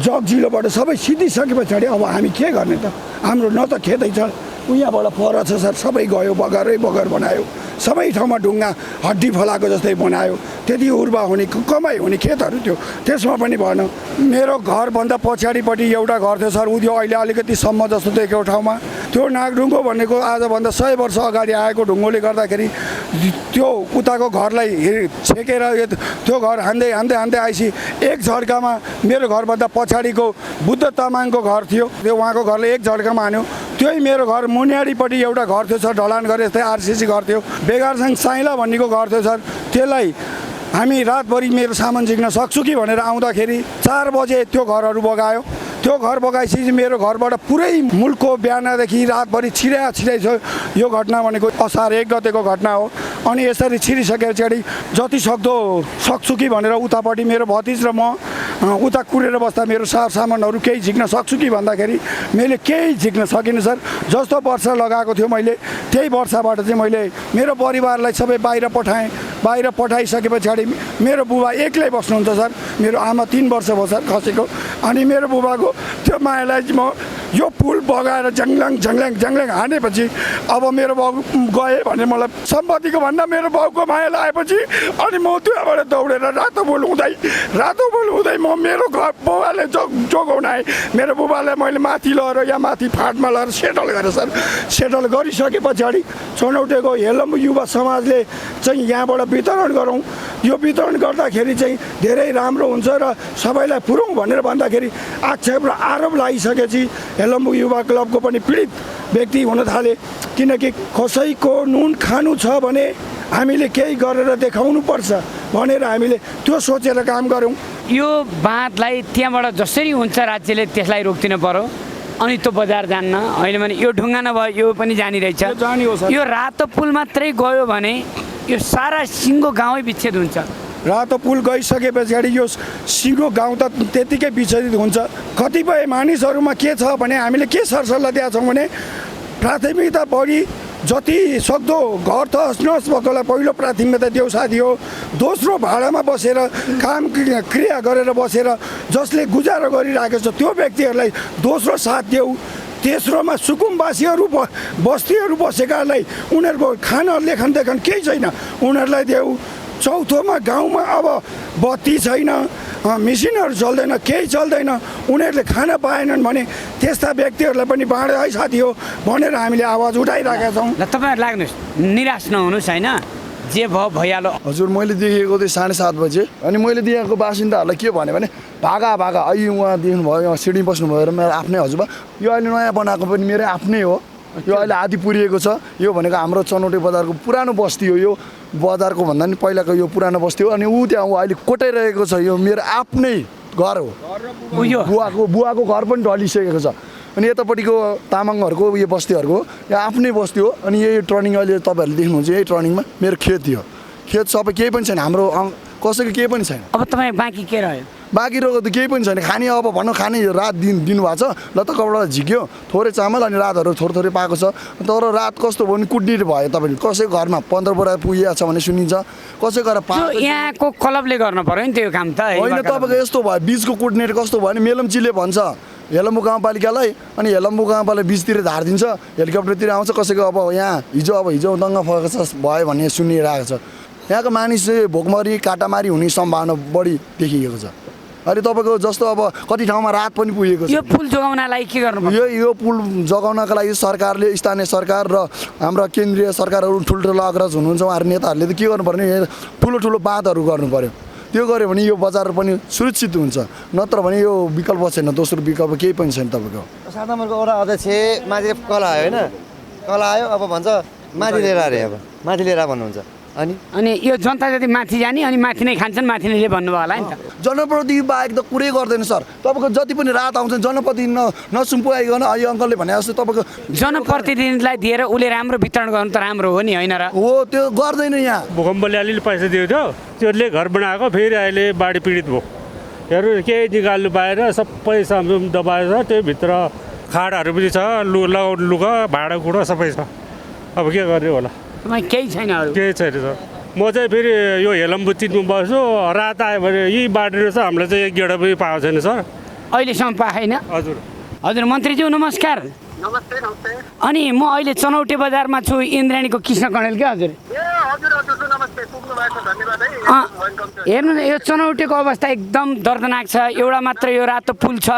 जगजिलोबाट सबै सिद्धिसके पछाडि अब हामी के गर्ने त? हाम्रो न त खेतै छ, उहाँबाट पर छ सर, सबै गयो, बगरै बगर बनायो, सबै ठाउँमा ढुङ्गा हड्डी फलाएको जस्तै बनायो। त्यति उर्वा हुने कमाइ हुने खेतहरू थियो, त्यसमा पनि भएन। मेरो घरभन्दा पछाडिपट्टि एउटा घर थियो सर, त्यो अहिले अलिकति सम्म जस्तो देख्यो ठाउँमा। त्यो नागढुङ्गो भनेको आजभन्दा 100 वर्ष अगाडि आएको ढुङ्गोले गर्दाखेरि त्यो उताको घरलाई छेकेर त्यो घर हान्दै आएपछि एक झड्कामा मेरो घरभन्दा पछाडिको बुद्ध तामाङको घर थियो, त्यो उहाँको घरले एक झड्कामा हान्यो। त्यही मेरो घर मुनियाडीपट्टि एउटा घर थियो सर, ढलान गरे जस्तै आरसिसी घर थियो। बेगारसँग साइला भन्नेको घर थियो सर, त्यसलाई हामी रातभरि मेरो सामान झिक्न सक्छु कि भनेर आउँदाखेरि 4 बजे त्यो घरहरू बगायो। त्यो घर बगाएपछि मेरो घरबाट पुरै मुलुकको बिहानदेखि रातभरि छिराइ छ। यो घटना भनेको असार 1 गतेको घटना हो। अनि यसरी छिरिसके पछाडि जति सक्दो सक्छु कि भनेर उतापट्टि मेरो भतिज र म उता कुरेर बस्दा मेरो सामानहरू केही झिक्न सक्छु कि भन्दाखेरि मैले केही झिक्न सकिनँ सर। जस्तो वर्षा लगाएको थियो मैले त्यही वर्षाबाट चाहिँ मैले मेरो परिवारलाई सबै बाहिर पठाएँ। बाहिर पठाइसके पछाडि मेरो बुबा एक्लै बस्नुहुन्छ सर। मेरो आमा 3 वर्ष भयो सर खसेको। अनि मेरो बुबाको त्यो मायालाई म यो पुल बगाएर झङ्ल्याङ हानेपछि अब मेरो बाउ गए भने मलाई सम्पत्तिको भन्दा मेरो बाउको माया लागेपछि अनि म त्यहाँबाट दौडेर रातो पुल हुँदै म मेरो घर बुबाले जोगाउन आएँ। मेरो बुबालाई मैले माथि लगेर या माथि फाटमा लगेर सेटल गरेँ सर। सेटल गरिसके पछाडि छनौटेको हेलम्बु युवा समाजले चाहिँ यहाँबाट वितरण गरौँ। यो वितरण गर्दाखेरि चाहिँ धेरै राम्रो हुन्छ र सबैलाई पुरौँ भनेर भन्दाखेरि आक्षेप र आरोप लागिसकेपछि हेलम्बु युवा क्लबको पनि पीडित व्यक्ति हुन थाले। किनकि कसैको नुन खानु छ भने हामीले केही गरेर देखाउनुपर्छ भनेर हामीले त्यो सोचेर काम गऱ्यौँ। यो बाँधलाई त्यहाँबाट जसरी हुन्छ राज्यले त्यसलाई रोकिदिनु पर्यो। अनि त्यो बजार जान्न, होइन भने यो ढुङ्गा नभए यो पनि जानी रहेछ। यो रातो पुल मात्रै गयो भने यो सारा सिङ्गो गाउँै विच्छेद हुन्छ। रातो पुल गइसके पछाडि यो सिङ्गो गाउँ त त्यतिकै विच्छेदित हुन्छ। कतिपय मानिसहरूमा के छ भने हामीले के सरसल्लाह दिएका छौँ भने प्राथमिकता बढी जति सक्दो घर त नहोस् भएकोलाई पहिलो प्राथमिकता देऊ साथी हो। दोस्रो भाडामा बसेर काम क्रिया गरेर बसेर जसले गुजारा गरिरहेको छ त्यो व्यक्तिहरूलाई दोस्रो साथ देऊ। तेस्रोमा सुकुम्बासीहरू बस्तीहरू बसेकालाई उनीहरूको खान लेखन केही छैन, उनीहरूलाई देऊ। चौथोमा गाउँमा अब बत्ती छैन, मेसिनहरू चल्दैन, केही चल्दैन, उनीहरूले खान पाएनन् भने त्यस्ता व्यक्तिहरूलाई पनि बाँडे है साथी हो भनेर हामीले आवाज उठाइरहेका छौँ। ल तपाईँहरू लाग्नुहोस्, निराश नहुनुहोस्, होइन जे भयो भइहाल्यो। हजुर मैले देखेको थिएँ 7:30 बजे। अनि मैले देखेको बासिन्दाहरूलाई के भने भागा अहिले उहाँ देख्नुभयो, यहाँ सिडी बस्नुभयो र मेरो आफ्नै हजुरबा। यो अहिले नयाँ बनाएको पनि मेरो आफ्नै हो। यो अहिले आधी पुरिएको छ। यो भनेको हाम्रो चनौटे बजारको पुरानो बस्ती हो। यो बजारको भन्दा नि पहिलाको यो पुरानो बस्ती हो। अनि त्यहाँ अहिले कोटाइरहेको छ। यो मेरो आफ्नै घर हो। बुवाको घर पनि ढलिसकेको छ। अनि यतापट्टिको तामाङहरूको यो बस्तीहरूको यहाँ आफ्नै बस्ती हो। अनि यही टर्निङ अहिले तपाईँहरूले देख्नुहुन्छ, यही टर्निङमा मेरो खेत थियो। खेत सबै केही पनि छैन, हाम्रो कसैको केही पनि छैन। अब तपाईँ बाँकी के रह्यो? बाँकी रहेको त केही पनि छैन। खाने अब भनौँ खाने रात दिनुभएको छ, ल त कपडा झिक्यो, थोरै चामल अनि रातहरू थोरै पाएको छ। तर रात कस्तो भयो भने कुटनिट भयो तपाईँले, कसैको घरमा 15 बोरा पुगेको छ भने सुनिन्छ, कसैको घर यहाँको क्लबले गर्नु पर्यो नि त्यो काम त होइन। तपाईँको यस्तो भयो बिचको कुटनिट कस्तो भयो भने मेलम्चीले भन्छ हेलम्बु गाउँपालिकालाई, अनि हेलम्बु गाउँपालिका बिचतिर धार दिन्छ, हेलिकप्टरतिर आउँछ, कसैको अब यहाँ हिजो दङ्गा फकास भयो भन्ने सुनिरहेको छ। यहाँको मानिस चाहिँ भोकमरी काटामारी हुने सम्भावना बढी देखिएको छ। अहिले तपाईँको जस्तो अब कति ठाउँमा रात पनि पुगेको छ। यो पुल जोगाउनलाई के गर्नु यो पुल जोगाउनका लागि सरकारले, स्थानीय सरकार र हाम्रा केन्द्रीय सरकारहरू ठुल्ठुलो अग्रज हुनुहुन्छ, उहाँहरू नेताहरूले त के गर्नु पर्ने, ठुलो बाँधहरू गर्नु पर्यो। त्यो गऱ्यो भने यो बजार पनि सुरक्षित हुन्छ, नत्र भने यो विकल्प छैन, दोस्रो विकल्प केही पनि छैन। तपाईँको 7 नम्बरको वडा अध्यक्ष माथि कल आयो होइन, कल आयो अब भन्छ माथि लिएर अरे, अब माथि लिएर भन्नुहुन्छ। अनि यो जनता जति माथि जाने अनि माथि नै खान्छन् माथि नै भन्नुभयो होला नि त। जनप्रतिनिधि बाहेक त कुरै गर्दैन सर। तपाईँको जति पनि रात आउँछ जनप्रतिनिधि नसुम्पुआइकन यो अङ्कलले भने जस्तो तपाईँको जनप्रतिनिधिलाई दिएर उसले राम्रो वितरण गर्नु त राम्रो हो नि होइन र? हो त्यो गर्दैन यहाँ। भूकम्पले अलिअलि पैसा दिएको थियो, त्यसले घर बनाएको, फेरि अहिले बाढी पीडित भयो। हेर्नु केही निकाल्नु पाएर सबै सामसुम दबाएर त्योभित्र खाडाहरू पनि छ, लगाउनु लुगा भाँडाकुँडा सबै छ। अब के गर्ने होला, केही छैन, केही छैन सर। म चाहिँ फेरि यो हेलम्बु चिनमा बस्छु, रात आयो भने यी बाटो रहेछ, हामीलाई चाहिँ एक गेडा पनि पाएको छैन सर, अहिलेसम्म पाएन। हजुर हजुर मन्त्रीज्यू नमस्कार। नमस्ते नमस्ते। अनि म अहिले चनौटे बजारमा छु, इन्द्राणीको कृष्ण कणेल क्या हजुर। हजुर नमस्ते, पुग्नु भएको छ, धन्यवाद है। हेर्नु न यो चनौटेको अवस्था एकदम दर्दनाक छ। एउटा मात्र यो रातो पुल छ।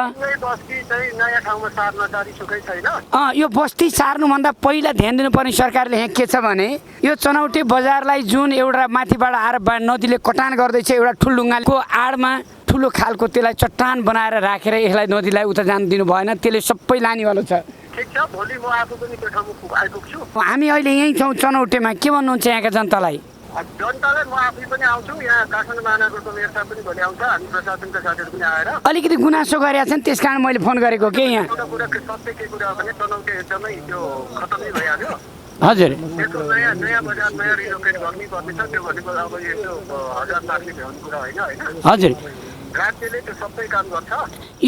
यो बस्ती सार्नुभन्दा पहिला ध्यान दिनुपर्ने सरकारले यहाँ के छ भने यो चनौटे बजारलाई जुन एउटा माथिबाट आएर नदीले कटान गर्दैछ, एउटा ठुलढुङ्गाको आडमा ठुलो खालको त्यसलाई चट्टान बनाएर राखेर यसलाई नदीलाई उता जान दिनु भएन, त्यसले सबै लानेवालो छ। ठीक छ, भोलि म आफू पनि त्यो ठाउँमा आइपुग्छु। हामी अहिले यहीँ छौँ चनौटेमा, के भन्नुहुन्छ यहाँका जनतालाई? जनतालाई म आफै पनि आउँछु, यहाँ काठमाडौँ महानगरको मेयर साहब पनि भोलि आउँछ, हामी प्रशासनका साथीहरू पनि आएर अलिकति गुनासो गरेका छन्, त्यस कारण मैले फोन गरेको के यहाँ सबै के कुरा भने चनौटे एकदमै त्यो खतमै भइहाल्यो। हजुर त्यसको नयाँ बजार नयाँ रिलोकेट गर्नुपर्ने छ, त्यो भनेको अब यो 1000 लाग्ने भ्याउने कुरा होइन होइन। हजुर राज्यले त्यो सबै काम गर्छ।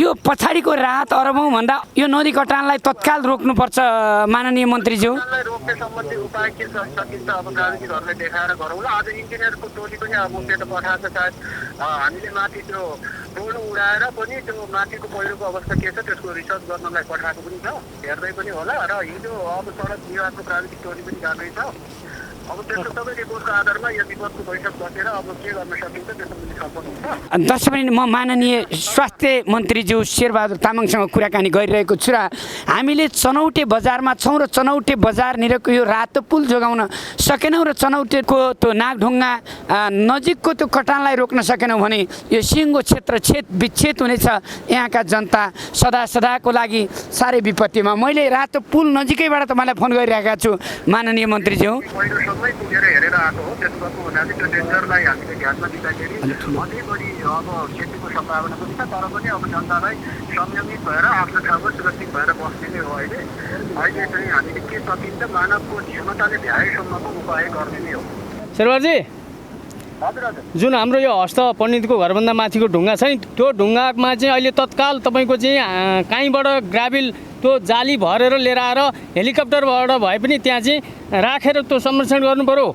यो पछाडिको राहत अरबौँ भन्दा यो नदी कटानलाई तत्काल रोक्नुपर्छ माननीय मन्त्रीज्यू। रोक्ने सम्बन्धी उपाय के सकिन्छ अब प्राविधिकहरूलाई देखाएर गरौँला। आज इन्जिनियरको टोली पनि अब मुखेत पठाएको छ, सायद हामीले माथि त्यो रोड उडाएर पनि त्यो माथिको पहिरोको अवस्था के छ त्यसको रिसर्च गर्नलाई पठाएको पनि छ, हेर्दै पनि होला। र हिजो अब सडक विभागको प्राविधिक टोली पनि जाँदैछ। अब त्यसको सबै रिपोर्टको आधारमा यो विपदको बैठक बसेर अब के गर्न सकिन्छ त्यसमा पनि छलफल हुन्छ। दर्शक म माननीय स्वास्थ्य मन्त्रीज्यू शेरबहादुर तामाङसँग कुराकानी गरिरहेको छु र हामीले चनौटे बजारमा छौँ र चनौटे बजारनिरको यो रातो पुल जोगाउन सकेनौँ र चनौटेको त्यो नागढुङ्गा नजिकको त्यो कटानलाई रोक्न सकेनौँ भने यो सिङ्गो क्षेत्र विच्छेद हुनेछ। यहाँका जनता सदाको लागि साह्रै विपत्तिमा। मैले रातो पुल नजिकैबाट तपाईँलाई फोन गरिरहेका छु माननीय मन्त्रीज्यू। मै पुगेर हेरेर आएको हो, त्यसको हुनाले त्यो डेन्जरलाई हामीले ध्यानमा दिँदाखेरि अझै बढी अब क्षतिको सम्भावना पनि छ। तर पनि अब जनतालाई संयमित भएर आफ्नो ठाउँमा सुरक्षित भएर बस्ने नै हो। अहिले चाहिँ हामीले के सकिन्छ मानवको क्षमताले भ्याएसम्मको उपाय गर्ने नै हो। शेरबहादुरजी, जुन हाम्रो यो हस्त पण्डितको घरभन्दा माथिको ढुङ्गा छ नि, त्यो ढुङ्गामा चाहिँ अहिले तत्काल तपाईँको चाहिँ कहीँबाट ग्राभिल त्यो जाली भरेर लिएर आएर हेलिकप्टरबाट भए पनि त्यहाँ चाहिँ राखेर त्यो संरक्षण गर्नु पर्यो।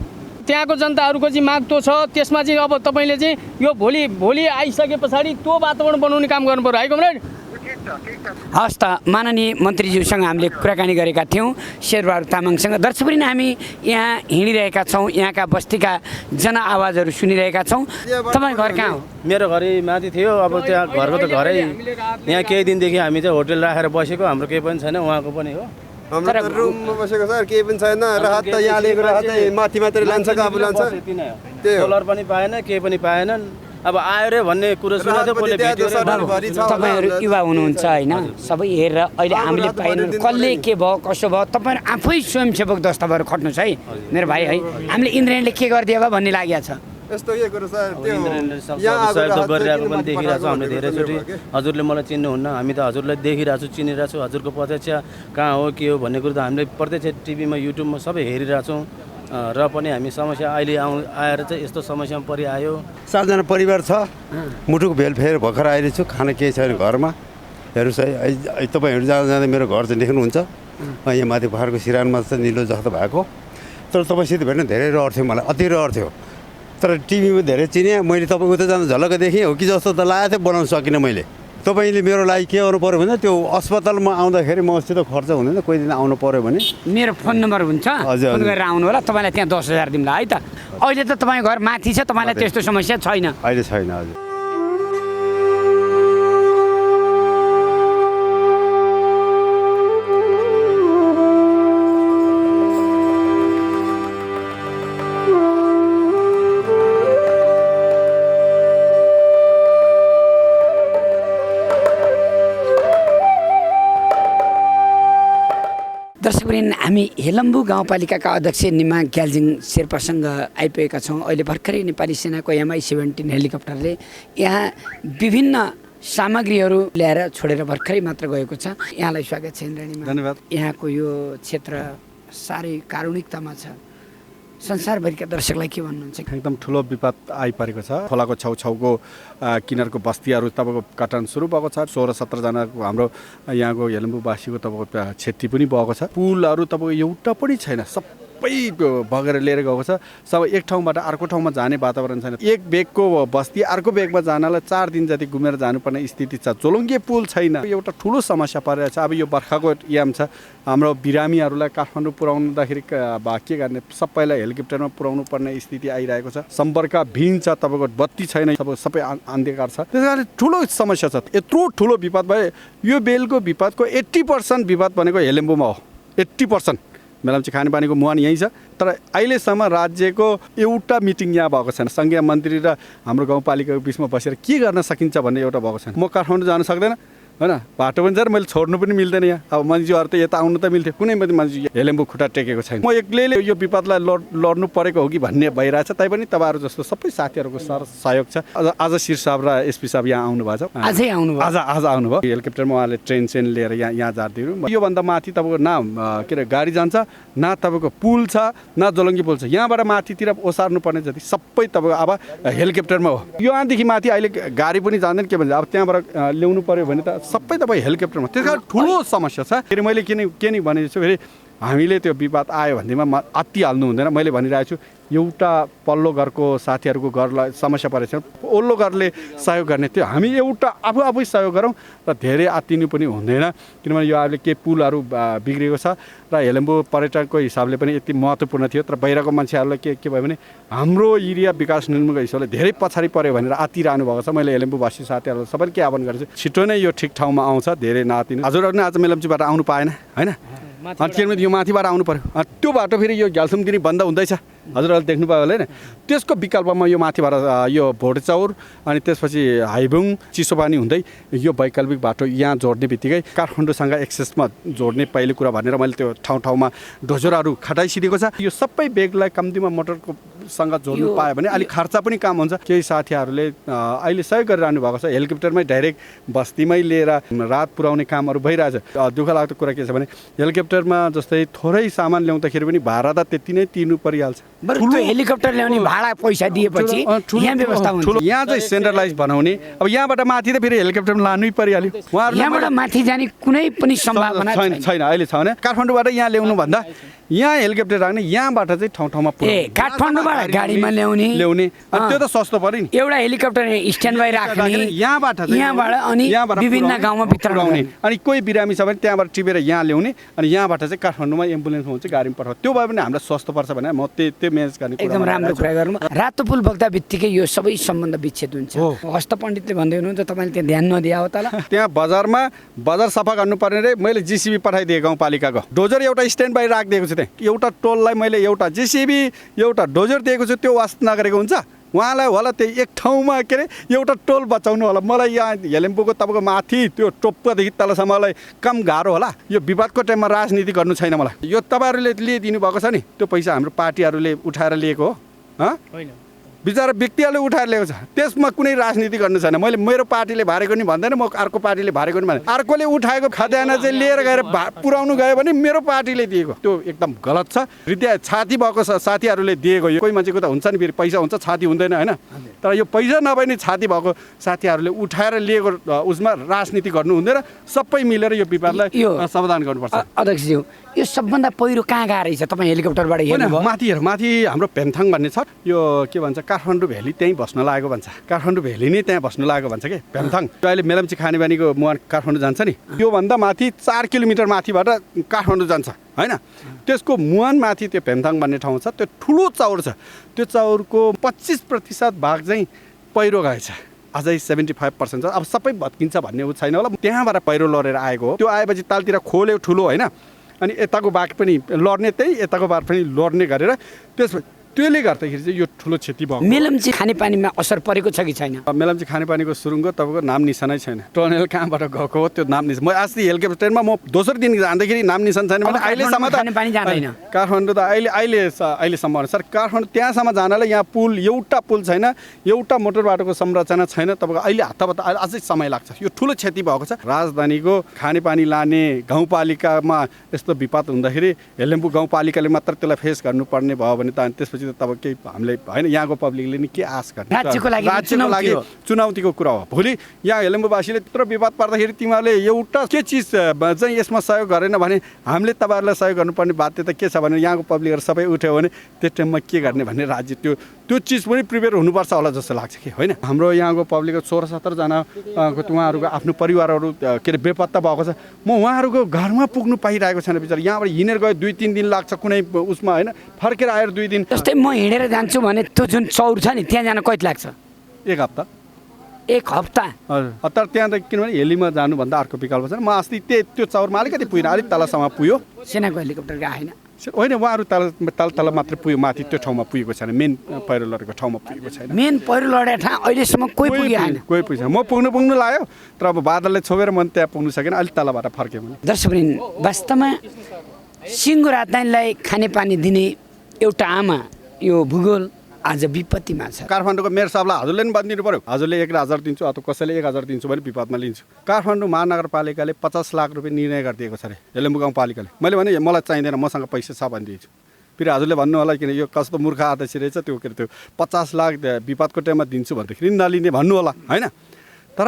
त्यहाँको जनताहरूको चाहिँ माग त्यो छ। त्यसमा चाहिँ अब तपाईँले चाहिँ यो भोलि आइसके पछाडि त्यो वातावरण बनाउने काम गर्नु पर्यो है कमरेड। हस् त, माननीय मन्त्रीज्यूसँग हामीले कुराकानी गरेका थियौँ शेरबहादुर तामाङसँग। दर्शकवृन्द हामी यहाँ हिँडिरहेका छौँ, यहाँका बस्तीका जन आवाजहरू सुनिरहेका छौँ। तपाईँ घर कहाँ हो? मेरो घर माथि थियो, अब त्यहाँ घरको त घरै यहाँ केही दिनदेखि हामी चाहिँ होटल राखेर बसेको, हाम्रो केही पनि छैन, उहाँको पनि हो। हाम्रो त रुममा बसेको सर, केही पनि छैन। राहत त यहाँ लिएको राहत चाहिँ माथि मात्रै लान्छ, काबु लान्छ, सोलर पनि पाएन, केही पनि पाएनन्। अब आयो रे भन्ने कुरो सुनेको थिएँ, तपाईँहरू युवा हुनुहुन्छ होइन, सबै हेरेर अहिले हामीले पाएनौँ कसले के भयो कसो भयो। तपाईँहरू आफै स्वयंसेवक जस्ता भएर खट्नुहोस् है मेरो भाइ है। हामीले इन्द्रेणले के गरिदियो भयो भन्ने लागेको छ। यस्तो के कुरो सर, सहयोग गरिरहेको पनि देखिरहेको छ हामीले धेरैचोटि। हजुरले मलाई चिन्नुहुन्न, हामी त हजुरलाई देखिरहेको छु, चिनिरहेको छु। हजुरको प्रत्यक्ष कहाँ हो के हो भन्ने कुरो त हामीले प्रत्यक्ष टिभीमा युट्युबमा सबै हेरिरहेछौँ। र पनि हामी समस्या अहिले आएर चाहिँ यस्तो समस्यामा परिआयो। 7 जना परिवार छ, मुटुको भेलफेयर भर्खर आइरहेको छु, खाना केही छैन घरमा। हेर्नुहोस् है, तपाईँहरू जाँदा जाँदा मेरो घर चाहिँ देख्नुहुन्छ, यहाँ माथि पहाडको सिरानमा चाहिँ निलो जस्तो भएको। तर तपाईँसित भेट्न धेरै रहर थियो, मलाई अति रहर थियो। तर टिभीमा धेरै चिने, मैले तपाईँ उता जाँदा झलक्क देखेँ, हो कि जस्तो त लागेको थियो, बनाउन सकिनँ मैले। तपाईँले मेरो लागि के गर्नु पऱ्यो भने त्यो अस्पतालमा आउँदाखेरि मसित खर्च हुँदैन, कोही दिन आउनु पऱ्यो भने मेरो फोन नम्बर हुन्छ, फोन गरेर आउनु होला, तपाईँलाई त्यहाँ 10,000 दिउँला है त। अहिले त तपाईँको घर माथि छ, तपाईँलाई त्यस्तो समस्या छैन? अहिले छैन हजुर। दर्शकवृन्द, हामी हेलम्बु गाउँपालिकाका अध्यक्ष निमा ग्याल्जिङ शेर्पासँग आइपुगेका छौँ। अहिले भर्खरै नेपाली सेनाको MI-17 हेलिकप्टरले यहाँ विभिन्न सामग्रीहरू ल्याएर छोडेर भर्खरै मात्र गएको छ। यहाँलाई स्वागत छ इन्द्राणीमा। धन्यवाद। यहाँको यो क्षेत्र साह्रै कारुणिकतामा छ, संसारभरिका दर्शकलाई के भन्नुहुन्छ? एकदम ठुलो विपद आइपरेको छ। खोलाको छेउछाउको किनारको बस्तीहरू तपाईँको कटान सुरु भएको छ। 16-17 जनाको हाम्रो यहाँको हेलम्बुवासीको तपाईँको क्षति पनि भएको छ। पुलहरू तपाईँको एउटा पनि छैन, सबै बगेर लिएर गएको छ। सब एक ठाउँबाट अर्को ठाउँमा जाने वातावरण छैन। एक बेगको बस्ती अर्को बेगमा जानलाई 4 दिन जति घुमेर जानुपर्ने स्थिति छ। जोलुङ्गे पुल छैन, एउटा ठुलो समस्या परिरहेछ। अब यो बर्खाको याम छ, हाम्रो बिरामीहरूलाई काठमाडौँ पुर्याउँदाखेरि के गर्ने, सबैलाई हेलिकप्टरमा पुर्याउनु पर्ने स्थिति आइरहेको छ। सम्पर्क भिन छ, तपाईँको बत्ती छैन, सबै अन्धकार छ। त्यस कारण ठुलो समस्या छ। यत्रो ठुलो विपद भए यो बेलको विपदको 80% विपद भनेको हेलेम्बुमा हो। 80% मेलम्ची खानेपानीको मुहान यहीँ छ। तर अहिलेसम्म राज्यको एउटा मिटिङ यहाँ भएको छैन। सङ्घीय मन्त्री र हाम्रो गाउँपालिकाको बिचमा बसेर के गर्न सकिन्छ भन्ने एउटा भएको छैन। म काठमाडौँ जानु सक्दैन होइन, बाटो पनि छ, मैले छोड्नु पनि मिल्दैन। यहाँ अब मान्छेहरू त यता आउनु त मिल्थ्यो, कुनै पनि मान्छे हेलेम्बु खुट्टा टेकेको छैन। म एक्लैले यो विपदलाई लड्नु परेको हो कि भन्ने भइरहेछ। तैपनि तपाईँहरू जस्तो सबै साथीहरूको सहयोग छ। आज शिर साहब र SP साहब यहाँ आउनु भएको छ। आजै आउनुभयो? आज आउनुभयो। हेलिकप्टरमा उहाँले ट्रेन लिएर यहाँ जाँदैहरू। योभन्दा माथि तपाईँको न के अरे गाडी जान्छ, न तपाईँको पुल छ, न जोलङ्गी पुल छ। यहाँबाट माथितिर ओसार्नु पर्ने जति सबै तपाईँको अब हेलिकप्टरमा हो। यहाँदेखि माथि अहिले गाडी पनि जाँदैन। के भन्छ, अब त्यहाँबाट ल्याउनु पऱ्यो भने त सबै तपाईँ हेलिकप्टरमा। त्यस कारण ठुलो समस्या छ। फेरि मैले के नि भनेको छु, फेरि हामीले त्यो विवाद आयो भनेदेखिमा अत्तिहाल्नु हुँदैन। मैले भनिरहेको छु, एउटा पल्लो घरको साथीहरूको घरलाई समस्या परेको छ, ओल्लो घरले सहयोग गर्ने, त्यो हामी एउटा आफै सहयोग गरौँ र धेरै आत्तिनु पनि हुँदैन। किनभने यो अहिले के पुलहरू बिग्रेको छ र हेलेम्बु पर्यटकको हिसाबले पनि यति महत्त्वपूर्ण थियो। तर बाहिरको मान्छेहरूलाई के भयो भने हाम्रो एरिया विकास निर्माणको हिसाबले धेरै पछाडि पऱ्यो भनेर आत्तिरहनु भएको छ। मैले हेलेम्बुवासी साथीहरूलाई सबैले के आह्वान गर्छु, छिटो नै यो ठिक ठाउँमा आउँछ, धेरै नआत्तिनु। हजुरहरू नै आज मेलम्चीबाट आउनु पाएन होइन, अनि किनभने यो माथिबाट आउनु पऱ्यो। त्यो बाटो फेरि यो घ्यालसुमदिनी बन्द हुँदैछ, हजुरहरूले देख्नु पायो होला होइन। त्यसको विकल्पमा यो माथिबाट यो भोटेचौर अनि त्यसपछि हाइबुङ चिसोपानी हुँदै यो वैकल्पिक बाटो यहाँ जोड्ने बित्तिकै काठमाडौँसँग एक्सेसमा जोड्ने पहिले कुरा भनेर मैले त्यो ठाउँमा डोजरहरू खटाइसिकेको छ। यो सबै बेगलाई कम्तीमा मोटरको सँग जोड्नु पायो भने अलिक खर्च पनि काम हुन्छ। केही साथीहरूले अहिले सहयोग गरिरहनु भएको छ। हेलिकप्टरमै डाइरेक्ट बस्तीमै लिएर रात पुर्याउने कामहरू भइरहेछ। दुःख लाग्दो कुरा के छ भने हेलिकप्टरमा जस्तै थोरै सामान ल्याउँदाखेरि पनि भाडा त त्यति नै तिर्नु परिहाल्छ। हेलिकप्टर ल्याउने भाडा पैसा दिएपछि यहाँ व्यवस्था हुन्छ। यहाँ चाहिँ सेन्ट्रलाइज बनाउने, अब यहाँबाट माथि त फेरि हेलिकप्टरमा लानै परिहाल्यो। यहाँबाट माथि जाने कुनै पनि सम्भावना छैन, अहिले छ भने काठमाडौँबाट यहाँ ल्याउनु भन्दा यहाँ हेलिकप्टर राख्ने, यहाँबाट चाहिँ ठाउँमा काठमाडौँबाट गाडीमा ल्याउने अनि त्यो त सस्तो पर्यो नि। एउटा हेलिकप्टर स्ट्यान्ड बाई राख्ने, यहाँबाट अनि विभिन्न गाउँमा वितरण गर्ने, अनि कोही बिरामी छ भने त्यहाँबाट टिपेर यहाँ ल्याउने, अनि यहाँबाट चाहिँ काठमाडौँमा एम्बुलेन्समा हुन्छ गाडीमा पठाउँछ। त्यो भयो भने हामीलाई सस्तो पर्छ भने म त्यो म्यानेज गर्ने। एकदम राम्रो कुरा गर्नु। रातो पुल बग्दा बित्तिकै यो सबै सम्बन्ध विच्छेद हुन्छ। हस्त पण्डितले भन्दै हुनुहुन्छ तपाईँले त्यहाँ ध्यान नदिया हो त ल। त्यहाँ बजार सफा गर्नुपर्ने रे, मैले JCB पठाइदिएँ गाउँपालिकाको। डोजर एउटा स्ट्यान्ड बाई राखिदिएको छु। त्यहाँ एउटा टोललाई मैले एउटा JCB एउटा डोजर दिएको छु। त्यो वास्ता नगरेको हुन्छ उहाँलाई होला त्यही एक ठाउँमा के अरे एउटा टोल बचाउनु होला। मलाई यहाँ हेलेम्बुको तपाईँको माथि त्यो टोप्पादेखि तलसम्मलाई कम गाह्रो होला। यो विवादको टाइममा राजनीति गर्नु छैन मलाई। यो तपाईँहरूले लिइदिनु भएको छ नि, त्यो पैसा हाम्रो पार्टीहरूले उठाएर लिएको हो होइन? बिचरा व्यक्तिहरूले उठाएर ल्याएको छ, त्यसमा कुनै राजनीति गर्नु छैन। मैले मेरो पार्टीले भारेको नि भन्दैन, म अर्को पार्टीले भारेको नि भन्दैन। अर्कोले उठाएको खजाना चाहिँ लिएर गएर पुर्याउनु गयो भने मेरो पार्टीले दिएको त्यो एकदम गलत छ। हृदय छाती भएको साथीहरूले दिएको, यो कोही मान्छेको त हुन्छ नि फेरि पैसा हुन्छ छाती हुँदैन होइन, तर यो पैसा नभए नि छाती भएको साथीहरूले उठाएर लिएको उसमा राजनीति गर्नु हुँदैन। सबै मिलेर यो विवादलाई समाधान गर्नुपर्छ। अध्यक्षज्यू, यो सबभन्दा पहिरो कहाँ गएर रहेछ? तपाईँ हेलिकप्टरबाट हेर्नुभयो? माथि हाम्रो पेन्थाङ भन्ने छ, यो के भन्छ काठमाडौँ भ्याली त्यहीँ बस्न लागेको भन्छ, काठमाडौँ भ्याली नै त्यहाँ बस्न लागेको भन्छ कि पेन्थाङ। अहिले मेलम्ची खानेपानीको मुहान काठमाडौँ जान्छ नि, योभन्दा माथि 4 किलोमिटर माथिबाट काठमाडौँ जान्छ होइन। त्यसको मुहान माथि त्यो पेन्थाङ भन्ने ठाउँ छ, त्यो ठुलो चौर छ। त्यो चौरको 25% भाग चाहिँ पहिरो गएछ, अझै 75% छ। अब सबै भत्किन्छ भन्ने उ छैन होला, त्यहाँबाट पहिरो लडेर आएको हो। त्यो आएपछि तालतिर खोल्यो ठुलो होइन, अनि यताको बाघ पनि लड्ने त्यही यताको बाघ पनि लड्ने गरेर त्यसले गर्दाखेरि चाहिँ यो ठुलो क्षति भयो। मेलम्ची खानेपानीमा असर परेको छ कि छैन? मेलम्ची खानेपानीको सुरुङ्ग तपाईँको नाम निशानै छैन। टनल कहाँबाट गएको हो त्यो नाम निशान, म अस्ति हेलिकप्टरमा म दोस्रो दिन जाँदाखेरि नाम निशान छैन भने अहिलेसम्म त खानेपानी जाँदैन। काठमाडौँ त अहिलेसम्म अनुसार काठमाडौँ त्यहाँसम्म जानलाई यहाँ पुल एउटा पुल छैन, एउटा मोटर बाटोको संरचना छैन। तपाईँको अहिले हत्तापत्ता अझै समय लाग्छ। यो ठुलो क्षति भएको छ। राजधानीको खानेपानी लाने गाउँपालिकामा यस्तो विपद हुँदाखेरि हेलेम्बु गाउँपालिकाले मात्र त्यसलाई फेस गर्नुपर्ने भयो भने त त्यसपछि तब केही हामीले होइन, यहाँको पब्लिकले नि के आश गर्ने? राज्यको लागि चुनौतीको कुरा हो। भोलि यहाँ हेलेम्बुवासीले त्यत्रो विवाद पर्दाखेरि तिमीहरूले एउटा के चिज चाहिँ यसमा सहयोग गरेन भने हामीले तपाईँहरूलाई सहयोग गर्नुपर्ने बाध्यता के छ भने यहाँको पब्लिकहरू सबै उठ्यो भने त्यो टाइममा के गर्ने भन्ने राज्य त्यो चिज पनि प्रिपेयर हुनुपर्छ होला जस्तो लाग्छ कि होइन। हाम्रो यहाँको पब्लिक 16-17 जनाको उहाँहरूको आफ्नो परिवारहरू के अरे बेपत्ता भएको छ। म उहाँहरूको घरमा पुग्नु पाइरहेको छैन बिचरा। यहाँबाट हिँडेर गयो 2-3 दिन लाग्छ कुनै उसमा होइन, फर्केर आएर 2 दिन। जस्तै म हिँडेर जान्छु भने त्यो जुन चौर छ नि त्यहाँ जान कति लाग्छ? 1 हप्ता। 1 हप्ता? हजुर। तर त्यहाँ त किनभने हेलीमा जानुभन्दा अर्को विकल्प छैन। म अस्ति त्यो चौरमा अलिकति पुगेन, अलिक तलसम्म पुग्यो। सेनाको हेलिकप्टर गएन? होइन, उहाँहरू तल मात्र पुग्यो, माथि त्यो ठाउँमा पुगेको छैन, मेन पहिरो लडेको ठाउँमा पुगेको छैन। मेन पहिरो लडेको ठाउँ अहिलेसम्म कोही पुगेन? कोही पुगेन। म पुग्नु लाग्यो तर अब बादलले छोपेर म त्यहाँ पुग्नु सकेन, अलिक तलबाट फर्केँ मैले। दर्शकवृन्द, वास्तवमा सिङ्गो राजधानीलाई खानेपानी दिने एउटा आमा यो भूगोल आज विपत्तिमा छ। काठमाडौँको मेयर साहबलाई हजुरले पनि बनिदिनु पर्यो। हजुरले 1,000 दिन्छु अथवा कसैले 1,000 दिन्छु भने विपदमा लिन्छु। काठमाडौँ महानगरपालिकाले 50 लाख रुपियाँ निर्णय गरिदिएको छ अरे हेलेम्बु गाउँपालिकाले। मैले भने मलाई चाहिँदैन, मसँग पैसा छ भनिदिन्छु। फेरि हजुरले भन्नु होला किन यो कस्तो मूर्ख आदर्श रहेछ, त्यो के अरे त्यो 50 लाख विपदको टाइममा दिन्छु भन्दाखेरि नलिने भन्नु होला होइन। तर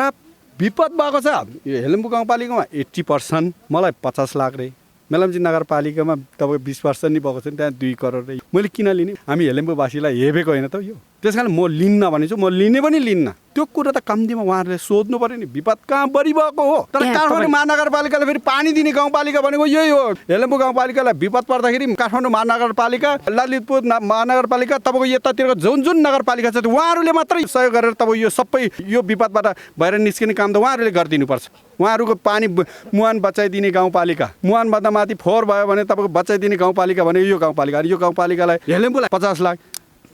विपद भएको छ यो हेलेम्बु गाउँपालिकामा 80%, मलाई 50 लाख रे। मेलम्ची नगरपालिकामा तपाईँको 20% नि भएको छ नि, त्यहाँ 2 करोड रे। मैले किन लिने? हामी हेलेम्बुवासीलाई हेपेको होइन त यो। त्यस कारण म लिन्न भनेछु, म लिने पनि लिन्न। त्यो कुरा त कम्तीमा उहाँहरूले सोध्नु पऱ्यो नि, विपद कहाँ बढी भएको हो। तर काठमाडौँ महानगरपालिकाले फेरि पानी दिने गाउँपालिका भनेको यही हो। हेलेम्बु गाउँपालिकालाई विपद पर्दाखेरि काठमाडौँ महानगरपालिका, ललितपुर महानगरपालिका, तपाईँको यतातिरको जुन नगरपालिका छ उहाँहरूले मात्रै सहयोग गरेर तपाईँ यो सबै यो विपदबाट बाहिर निस्किने काम त उहाँहरूले गरिदिनुपर्छ। उहाँहरूको पानी मुहान बचाइदिने गाउँपालिका, मुहानभन्दा माथि फोहोर भयो भने तपाईँको बचाइदिने गाउँपालिका भने यो गाउँपालिका, यो गाउँपालिकालाई हेलेम्बुलाई 50 लाख,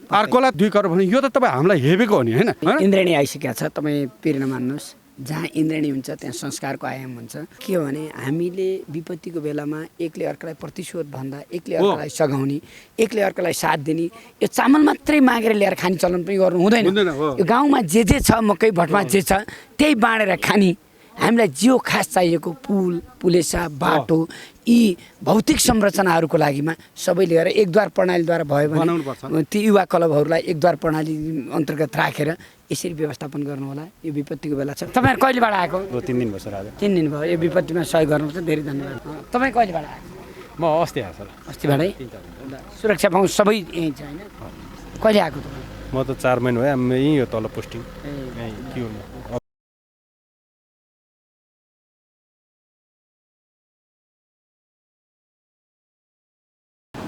अर्कोलाई 2 करोड भने यो त तपाईँ हामीलाई हेपेको हो नि होइन। इन्द्रेणी आइसकेको छ, तपाईँ पिर नमान्नुहोस्। जहाँ इन्द्रेणी हुन्छ त्यहाँ संस्कारको आयाम हुन्छ। के हो भने हामीले विपत्तिको बेलामा एकले अर्कालाई प्रतिशोध भन्दा, एकले अर्कालाई सघाउने, एकले अर्कालाई साथ दिने, यो चामल मात्रै मागेर ल्याएर खाने चलन पनि गर्नु हुँदैन। यो गाउँमा जे छ, मकै भटमा जे छ त्यही बाँडेर खाने। हामीलाई जो खास चाहिएको पुल, पुलेसा, बाटो, यी भौतिक संरचनाहरूको लागिमा सबैले गरेर एकद्वार प्रणालीद्वारा भयो भने ती युवा क्लबहरूलाई एकद्वार प्रणाली अन्तर्गत राखेर यसरी व्यवस्थापन गर्नु होला। यो विपत्तिको बेला छ। तपाईँहरू कहिलेबाट आएको? 3 दिन भयो सर। आज 3 दिन भयो। यो विपत्तिमा सहयोग गर्नुपर्छ, धेरै धन्यवाद। तपाईँ कहिलेबाट आएको? म अस्ति आएको सर। अस्तिबाटै? सुरक्षा पाउँ सबै यहीँ छ होइन? कहिले आएको तपाईँ? म त 4 महिना भयो, यहीँ हो तल पोस्टिङ यहीँ क्युमा।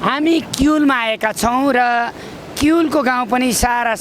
हामी किउलमा आएका छौँ र किउलको गाउँ पनि सारा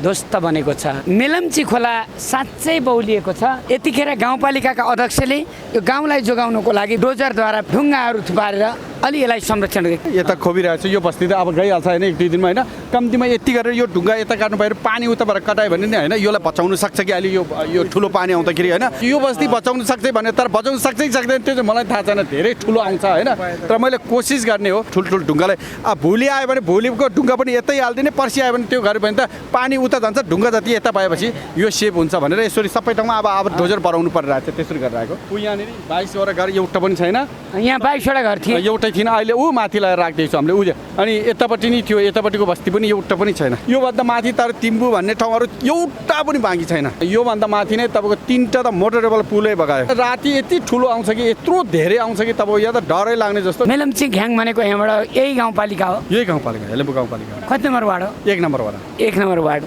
ध्वस्त बनेको छ। मेलम्ची खोला साँच्चै बौलिएको छ। यतिखेर गाउँपालिकाका अध्यक्षले यो गाउँलाई जोगाउनको लागि डोजरद्वारा ढुङ्गाहरू थुपारेर अलि यसलाई संरक्षण यता खोबिरहेको छ। यो बस्ती त अब गइहाल्छ होइन 1-2 दिनमा होइन। कम्तीमा यति गरेर यो ढुङ्गा यता काट्नु भएर पानी उताबाट कटायो भने नि होइन यसलाई बचाउनु सक्छ कि अहिले यो ठुलो पानी आउँदाखेरि होइन यो बस्ती बचाउनु सक्छ भने, तर बचाउनु सक्छ कि सक्दैन त्यो चाहिँ मलाई थाहा छैन। धेरै ठुलो आउँछ होइन, तर मैले कोसिस गर्ने हो ठुल्ठुलो ढुङ्गालाई। अब भोलि आयो भने भोलिको ढुङ्गा पनि यतै हालिदिने, पर्सि आयो भने त्यो गऱ्यो भने त पानी उता जान्छ, ढुङ्गा जति यता भएपछि यो सेभ हुन्छ भनेर यसरी सबै ठाउँमा अब डोजर बढाउनु परिरहेको छ, त्यसरी गरिरहेको। ऊ यहाँनिर 22वटा घर एउटा पनि छैन, यहाँ 22वटा घर थियो, एउटै थिएन, अहिले ऊ माथि लगाएर राखिदिएको छ हामीले। ऊ अनि यतापट्टि नि थियो, यतापट्टिको बस्ती पनि एउटा पनि छैन। योभन्दा माथि तर तिम्बु भन्ने ठाउँहरू एउटा पनि बाँकी छैन। योभन्दा माथि नै तपाईँको 3टा त मोटरेबल पुलै बगायो। राति यति ठुलो आउँछ कि यत्रो धेरै आउँछ कि तपाईँ यहाँ त डरै लाग्ने जस्तो। मेलम्ची घ्याङ भनेको यहाँबाट यही गाउँपालिका हो? यही गाउँपालिका, हेलेम्बु गाउँपालिका। कति नम्बर वार्ड हो? 1 नम्बर वार्ड। 1 number ward.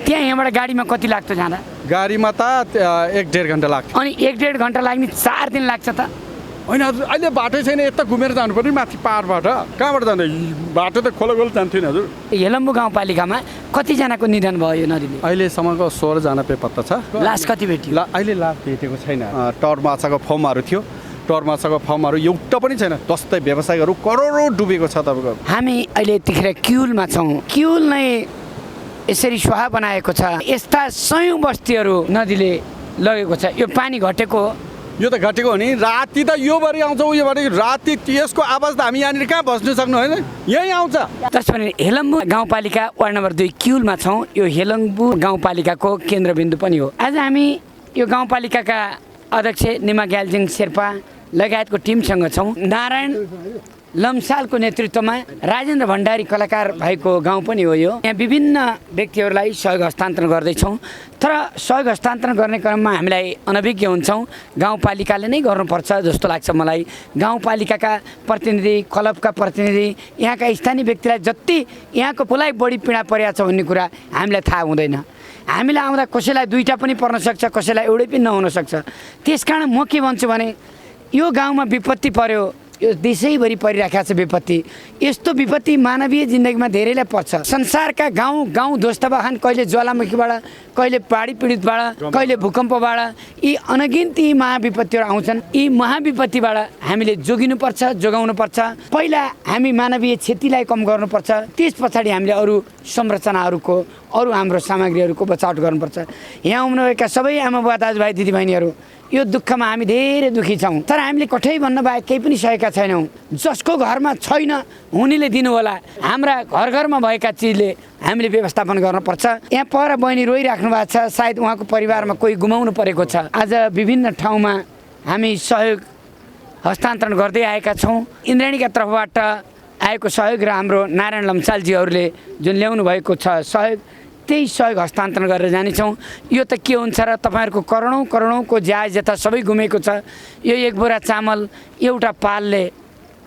त्यहाँ यहाँबाट गाडीमा कति लाग्छ जाँदा? गाडीमा त 1-1.5 घन्टा लाग्छ। अनि 1-1.5 घन्टा लाग्ने 4 दिन लाग्छ त? होइन हजुर, अहिले बाटै छैन, यता घुमेर जानुपर्ने माथि पाहाडबाट। कहाँबाट जाँदै बाटो त खोलो जान्थ्यो नि हजुर। हेलम्बु गाउँपालिकामा कतिजनाको निधन भयो यो नदीले? अहिलेसम्मको 16 जना बेपत्ता छ। लास कति भेट्यो? अहिले लास भेटेको छैन। टौर माछाको फर्महरू थियो, टौर माछाको फर्महरू एउटा पनि छैन। जस्तै व्यवसायहरू करोडौँ डुबेको छ तपाईँको। हामी अहिले यतिखेर किउलमा छौँ। किउल नै यसरी स्वाहा बनाएको छ। यस्ता सयौँ बस्तीहरू नदीले लगेको छ। यो पानी घटेको हो? यो त घटेको हो नि। राति त यो भरि आउँछ, उयोबाट राति यसको आवाज त हामी यहाँनिर कहाँ बस्नु सक्नु होइन, यहीँ आउँछ। त्यसो भने हेलम्बु गाउँपालिका वार्ड नम्बर 2 किउलमा छौँ। यो हेलम्बु गाउँपालिकाको केन्द्रबिन्दु पनि हो। आज हामी यो गाउँपालिकाका अध्यक्ष निमा ग्याल्जिङ शेर्पा लगायतको टिमसँग छौँ। नारायण लम्सालको नेतृत्वमा राजेन्द्र भण्डारी कलाकार भएको गाउँ पनि हो यो। यहाँ विभिन्न व्यक्तिहरूलाई सहयोग हस्तान्तरण गर्दैछौँ। तर सहयोग हस्तान्तरण गर्ने क्रममा हामीलाई अनभिज्ञ हुन्छौँ। गाउँपालिकाले नै गर्नुपर्छ जस्तो लाग्छ मलाई। गाउँपालिकाका प्रतिनिधि, क्लबका प्रतिनिधि, यहाँका स्थानीय व्यक्तिलाई जति यहाँको पुलाई बढी पीडा परेको छ भन्ने कुरा हामीलाई थाहा हुँदैन। हामीलाई आउँदा कसैलाई 2टा पनि पर्न सक्छ, कसैलाई एउटै पनि नहुन सक्छ। त्यसकारण म के भन्छु भने यो गाउँमा विपत्ति पर्यो, यो देशैभरि परिराखेको छ विपत्ति। यस्तो विपत्ति मानवीय जिन्दगीमा धेरैलाई पर्छ। संसारका गाउँ ध्वस्त भएछन्, कहिले ज्वालामुखीबाट, कहिले पहाडी पीडितबाट, कहिले भूकम्पबाट। यी अनगिन्ती महाविपत्तिहरू आउँछन्। यी महाविपत्तिबाट हामीले जोगिनुपर्छ, जोगाउनुपर्छ। पहिला हामी मानवीय क्षतिलाई कम गर्नुपर्छ, त्यस पछाडि हामीले अरू संरचनाहरूको, अरू हाम्रो सामग्रीहरूको बचावट गर्नुपर्छ। यहाँ आउनुभएका सबै आमा बुवा, दाजुभाइ, दिदीबहिनीहरू, यो दुःखमा हामी धेरै दुःखी छौँ। तर हामीले कठै भन्नु बाहेक केही पनि सकेका छैनौँ। जसको घरमा छैन हुनेले दिनु होला। हाम्रा घरमा भएका चिजले हामीले व्यवस्थापन गर्नुपर्छ। यहाँ पर बहिनी रोइराख्नु भएको छ, सायद उहाँको परिवारमा कोही गुमाउनु परेको छ। आज विभिन्न ठाउँमा हामी सहयोग हस्तान्तरण गर्दै आएका छौँ। इन्द्राणीका तर्फबाट आएको सहयोग र हाम्रो नारायण लम्सालजीहरूले जुन ल्याउनु भएको छ सहयोग, त्यही सहयोग हस्तान्तरण गरेर जानेछौँ। यो त के हुन्छ र तपाईँहरूको करोडौँको ज्याज यता सबै गुमेको छ। यो 1 बोरा चामल, एउटा पालले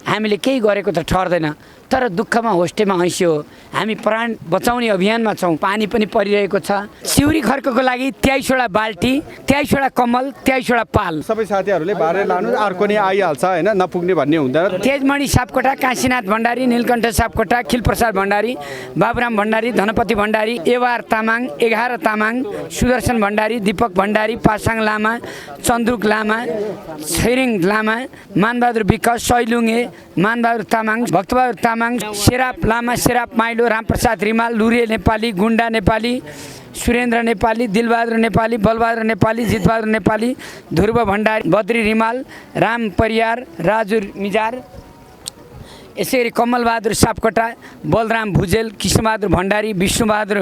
हामीले केही गरेको त ठहर्दैन। तर दुःखमा होस्टेमा हैँस्यो। हामी प्राण बचाउने अभियानमा छौँ। पानी पनि परिरहेको छ। सिउरी खर्कको लागि 23वटा बाल्टी, 23वटा कम्मल, 23वटा पाल। सबै साथीहरूले बारेर लानु, अर्को नि आइहाल्छ होइन, नपुग्ने भन्ने हुँदैन। तेजमणि सापकोटा, काशीनाथ भण्डारी, नीलकण्ठ सापकोटा, खिलप्रसाद भण्डारी, बाबुराम भण्डारी, धनपति भण्डारी, एवार तामाङ, 11 तामाङ, सुदर्शन भण्डारी, दीपक भण्डारी, पासाङ लामा, चन्द्रुक लामा, छैरिङ लामा, मानबहादुर विक, सैलुङे, मानबहादुर तामाङ, भक्तबहादुर तामाङ, शेराप लामा, शेराप माइलो, रामप्रसाद रिमाल, लुरे नेपाली, गुन्डा नेपाली, सुरेन्द्र नेपाली, दिलबहादुर नेपाली, बलबहादुर नेपाली, जितबहादुर नेपाली, ध्रुव भण्डारी, बद्री रिमाल, राम परियार, राजु मिजार, यसै गरी कमलबहादुर सापकोटा, बलराम भुजेल, कृष्णबहादुर भण्डारी, विष्णुबहादुर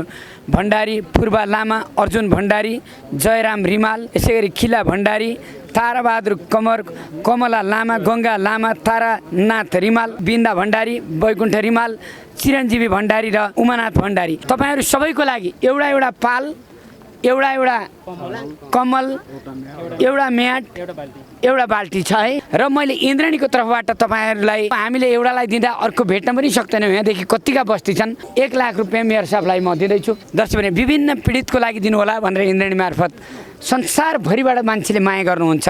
भण्डारी, पूर्वा लामा, अर्जुन भण्डारी, जयराम रिमाल, यसै गरी खिला भण्डारी, ताराबहादुर कमला लामा, गङ्गा लामा, तारानाथ रिमाल, बिन्दा भण्डारी, वैकुण्ठ रिमाल, चिरञ्जीवी भण्डारी र उमानाथ भण्डारी। तपाईँहरू सबैको लागि एउटा पाल, एउटा कमल, एउटा म्याट, एउटा बाल्टी छ है। र मैले इन्द्राणीको तर्फबाट तपाईँहरूलाई हामीले एउटालाई दिँदा अर्को भेट्न पनि सक्दैनौँ। यहाँदेखि कतिका बस्ती छन्। 1 लाख रुपियाँ मेयर साहबलाई म दिँदैछु। दर्शक भने विभिन्न पीडितको लागि दिनुहोला भनेर इन्द्राणी मार्फत संसारभरिबाट मान्छेले माया गर्नुहुन्छ।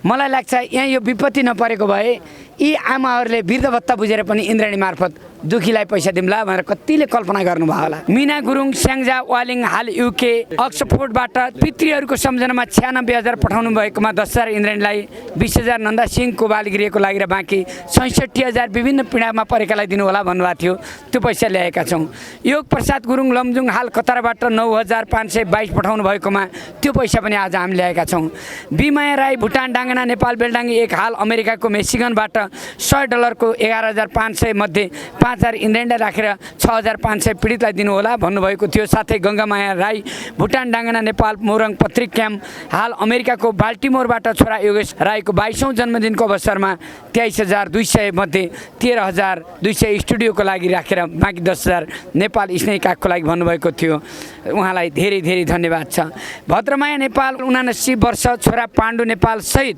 मलाई लाग्छ यहाँ यो विपत्ति नपरेको भए यी आमाहरूले वृद्ध भत्ता बुझेर पनि इन्द्राणी मार्फत दुखीलाई पैसा दिउँला भनेर कतिले कल्पना गर्नुभयो होला। मिना गुरुङ, स्याङ्जा वालिङ, हाल युके अक्सफोर्डबाट पितृहरूको सम्झनामा 96,000 पठाउनु भएकोमा 10,000 इन्द्राणीलाई, 20,000 नन्दा सिंहको बालगृहको लागि र बाँकी 66,000 विभिन्न पीडामा परेकालाई दिनुहोला भन्नुभएको थियो। त्यो पैसा ल्याएका छौँ। योग प्रसाद गुरुङ लमजुङ हाल कतारबाट 9,522 पठाउनु भएकोमा त्यो पैसा पनि आज हामी ल्याएका छौँ। बिमाया राई भुटान डाङ्गना नेपाल बेलडाङ्गी एक हाल अमेरिकाको मेसिगनबाट $100 को 11,500 मध्ये 5,000 इन्द्रेणीलाई राखेर 6,500 पीडितलाई दिनुहोला भन्नुभएको थियो। साथै गङ्गामाया राई भुटान डाङ्गना नेपाल मोरङ पत्रिक क्याम्प हाल अमेरिकाको बाल्टिमोरबाट छोरा योगेश राईको 22औं जन्मदिनको अवसरमा 23,200 मध्ये 13,200 स्टुडियोको लागि राखेर बाँकी 10,000 नेपाल स्नेहिकाको लागि भन्नुभएको थियो। उहाँलाई धेरै धेरै धन्यवाद छ। भद्रमाया नेपाल 79 वर्ष छोरा पाण्डु नेपाल सहित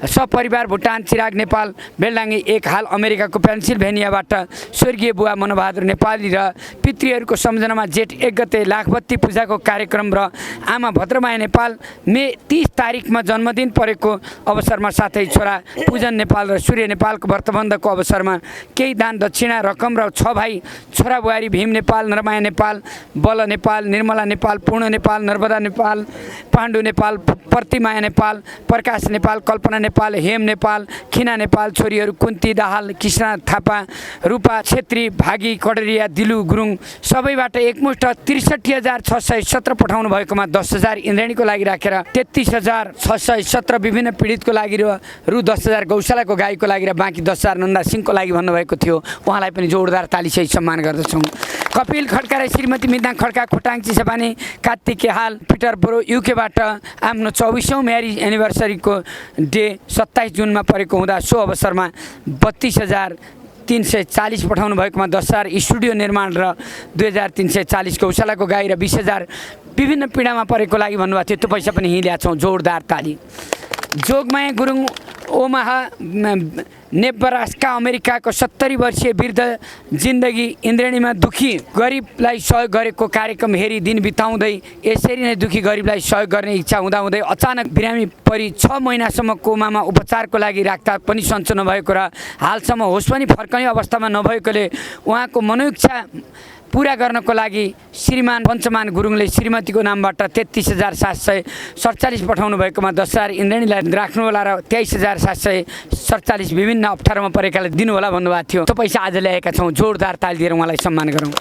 सपरिवार भुटान चिराग नेपाल बेलडाङ्गी एक हाल अमेरिकाको पेन्सिल्भेनियाबाट स्वर्गीय बुवा मनबहादुर नेपाली र पितृहरूको सम्झनामा जेठ 1 गते लाखबत्ती पूजाको कार्यक्रम र आमा भद्रमाया नेपाल मे 30 तारिकमा जन्मदिन परेको अवसरमा साथै छोरा पूजन नेपाल र सूर्य नेपालको व्रतबन्धको अवसरमा केही दान दक्षिणा रकम र 6 भाइ छोरा बुहारी भीम नेपाल नरमाया नेपाल बल नेपाल निर्मला नेपाल पूर्ण नेपाल नर्मदा नेपाल पाण्डु नेपाल प्रतिमाया नेपाल प्रकाश नेपाल कल्पना नेपाल हेम नेपाल खिना नेपाल छोरीहरू कुन्ती दाहाल कृष्ण थापा रूपा छेत्री भागी कडेरिया दिलु गुरुङ सबैबाट एकमुष्ट 63,617 पठाउनु भएकोमा 10,000 इन्द्रेणीको लागि राखेर 33,617 विभिन्न पीडितको लागि र रु 10,000 गौशालाको गाईको लागि र बाँकी 10,000 नन्दा सिंहको लागि भन्नुभएको थियो। उहाँलाई पनि जोरदार तालीसहित सम्मान गर्दछौँ। कपिल खड्का र श्रीमती मिदाङ खड्का खोटाङ चिसापानी कार्तिके हाल पिटरबरो युकेबाट आफ्नो 24औं म्यारिज एनिभर्सरीको डे 27 जुनमा परेको हुँदा सो अवसरमा 32,340 पठाउनु भएकोमा 10,000 स्टुडियो निर्माण र 2,340 गौशालाको गाई र 20,000 विभिन्न पीडामा परेको लागि भन्नुभएको थियो। त्यो पैसा पनि हिँडेका छौँ। जोरदार ताली। जोगमाया गुरुङ ओमाहा नेब्रास्का अमेरिकाको 70 वर्षीय वृद्ध जिन्दगी इन्द्रेणीमा दुखी गरिबलाई सहयोग गरेको कार्यक्रम हेरी दिन बिताउँदै यसरी नै दुखी गरिबलाई सहयोग गर्ने इच्छा हुँदाहुँदै अचानक बिरामी परि 6 महिनासम्म कोमामा उपचारको लागि राख्दा पनि सन्चो नभएको र हालसम्म होस पनि फर्कने अवस्थामा नभएकोले उहाँको मनोइच्छा पूरा गर्नको लागि श्रीमान पञ्चमान गुरुङले श्रीमतीको नामबाट 33,747 पठाउनु भएकोमा 10,000 इन्द्रेणीलाई राख्नुहोला र 23,747 विभिन्न अप्ठ्यारोमा परेकालाई दिनुहोला भन्नुभएको थियो। त्यो पैसा आज ल्याएका छौँ। जोरदार ताली दिएर उहाँलाई सम्मान गरौँ।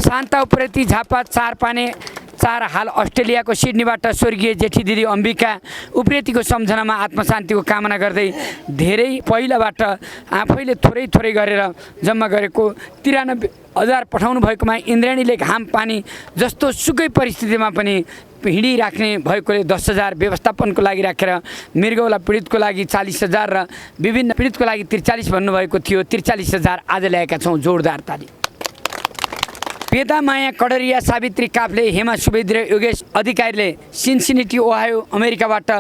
शान्ता उप्रेती झापा 4 पाने 4 हाल अस्ट्रेलियाको सिडनीबाट स्वर्गीय जेठी दिदी अम्बिका उप्रेतीको सम्झनामा आत्मशान्तिको कामना गर्दै धेरै पहिलाबाट आफैले थोरै थोरै गरेर जम्मा गरेको 93,000 पठाउनु भएकोमा इन्द्रेणीले घाम पानी जस्तो सुकै परिस्थितिमा पनि हिँडिराख्ने भएकोले 10,000 व्यवस्थापनको लागि राखेर मृगौला पीडितको लागि 40,000 र विभिन्न पीडितको लागि 43 भन्नुभएको थियो। 43,000 आज ल्याएका छौँ। जोरदार ताली। पेदा माया कडेरिया सावित्री काफ्ले हेमा सुवेदी र योगेश अधिकारीले सिन्सिनिटी ओहायो अमेरिकाबाट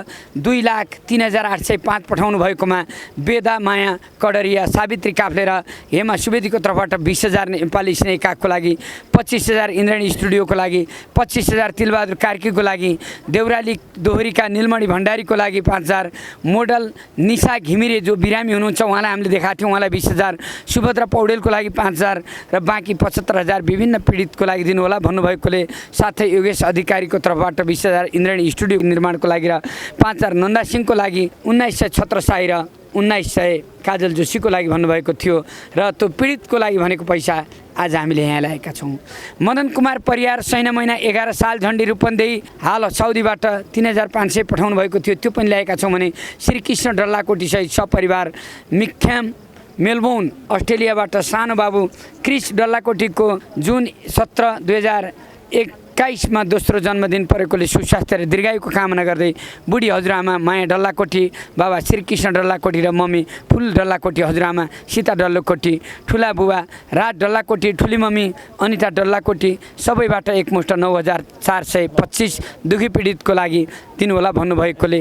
2,03,805 पठाउनु भएकोमा बेदा माया कडेरिया सावित्री काफ्ले र हेमा सुवेदीको तर्फबाट 20,000 नेपाली स्नेहिकाको लागि 25,000 इन्द्रेणी स्टुडियोको लागि 25,000 तिलबहादुर कार्कीको लागि देउराली दोहोरीका निलमणि भण्डारीको लागि 5,000 मोडल निशा घिमिरे जो बिरामी हुनुहुन्छ उहाँलाई हामीले देखाएको थियौँ उहाँलाई 20,000 सुभद्रा पौडेलको लागि 5,000 र बाँकी 75,000 विभिन्न पीडितको लागि दिनुहोला भन्नुभएकोले साथै योगेश अधिकारीको तर्फबाट 20,000 इन्द्रेणी स्टुडियो निर्माणको लागि र 5,000 नन्दा सिंहको लागि 1900 छत्रसाई र 1900 काजल जोशीको लागि भन्नुभएको थियो र त्यो पीडितको लागि भनेको पैसा आज हामीले यहाँ ल्याएका छौँ। मदन कुमार परियार सैना महिना 11 साल झन्डी रूपन्देही हाल साउदीबाट 3,500 पठाउनु भएको थियो। त्यो पनि ल्याएका छौँ भने श्रीकृष्ण डल्लाकोटी सहित सपरिवार मिक्थ्याम मेलबोर्न अस्ट्रेलियाबाट सानो बाबु क्रिस डल्लाकोटीको जुन 17 2021मा दोस्रो जन्मदिन परेकोले सुस्वास्थ्य र दीर्घायुको कामना गर्दै बुढी हजुरआमा माया डल्लाकोटी बाबा श्रीकृष्ण डल्लाकोटी र मम्मी फुल डल्लाकोटी हजुरआमा सीता डल्लाकोटी ठुला बुबा राज डल्लाकोटी ठुली मम्मी अनिता डल्लाकोटी सबैबाट एकमुष्ट 9,425 दुखी पीडितको लागि दिनुहोला भन्नुभएकोले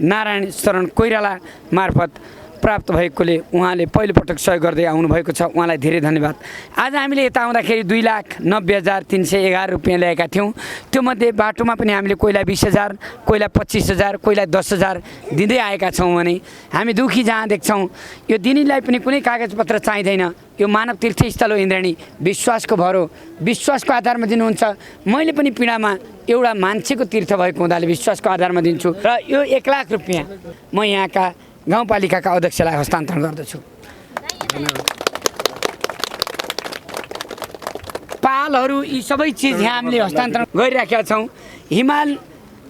नारायण शरण कोइराला मार्फत प्राप्त भएकोले उहाँले पहिलोपटक सहयोग गर्दै आउनुभएको छ। उहाँलाई धेरै धन्यवाद। आज हामीले यता आउँदाखेरि 2,90,311 रुपियाँ ल्याएका थियौँ। त्योमध्ये बाटोमा पनि हामीले कोहीलाई 20,000 कोहीलाई 25,000 कोहीलाई 10,000 दिँदै आएका छौँ भने हामी दुखी जहाँ देख्छौँ यो दिनीलाई पनि कुनै कागजपत्र चाहिँदैन। यो मानव तीर्थस्थल हो इन्द्रेणी। विश्वासको भर हो। विश्वासको आधारमा दिनुहुन्छ। मैले पनि पीडामा एउटा मान्छेको तीर्थ भएको हुँदाले विश्वासको आधारमा दिन्छु र यो 1 लाख रुपियाँ म यहाँका गाउँपालिकाका अध्यक्षलाई हस्तान्तरण गर्दछु। पालहरू यी सबै चिज यहाँ हामीले हस्तान्तरण गरिराखेका छौँ। हिमाल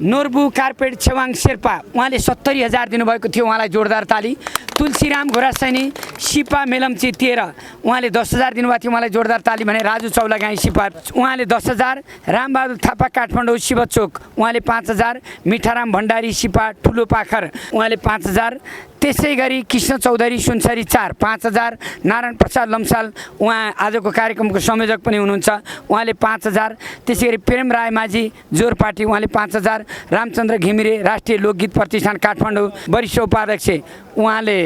नोर्बु कार्पेट छेवाङ शेर्पा उहाँले 70,000 दिनुभएको थियो, उहाँलाई जोरदार ताली। तुलसीराम घोरासैनी सिपा मेलम्ची 13 उहाँले 10,000 दिनुभएको थियो, उहाँलाई जोरदार ताली भने। राजु चौलागाई सिपा उहाँले 10,000। रामबहादुर थापा काठमाडौँ शिवचोक उहाँले 5,000। मिठाराम भण्डारी सिपा ठुलो पाखर उहाँले 5,000। त्यसै गरी कृष्ण चौधरी सुनसरी 4 5,000। नारायण प्रसाद लम्साल उहाँ आजको कार्यक्रमको संयोजक पनि हुनुहुन्छ, उहाँले 5,000। त्यसै गरी प्रेम राय माझी जोरपाटी उहाँले 5,000। रामचन्द्र घिमिरे राष्ट्रिय लोकगीत प्रतिष्ठान काठमाडौँ वरिष्ठ उपाध्यक्ष उहाँले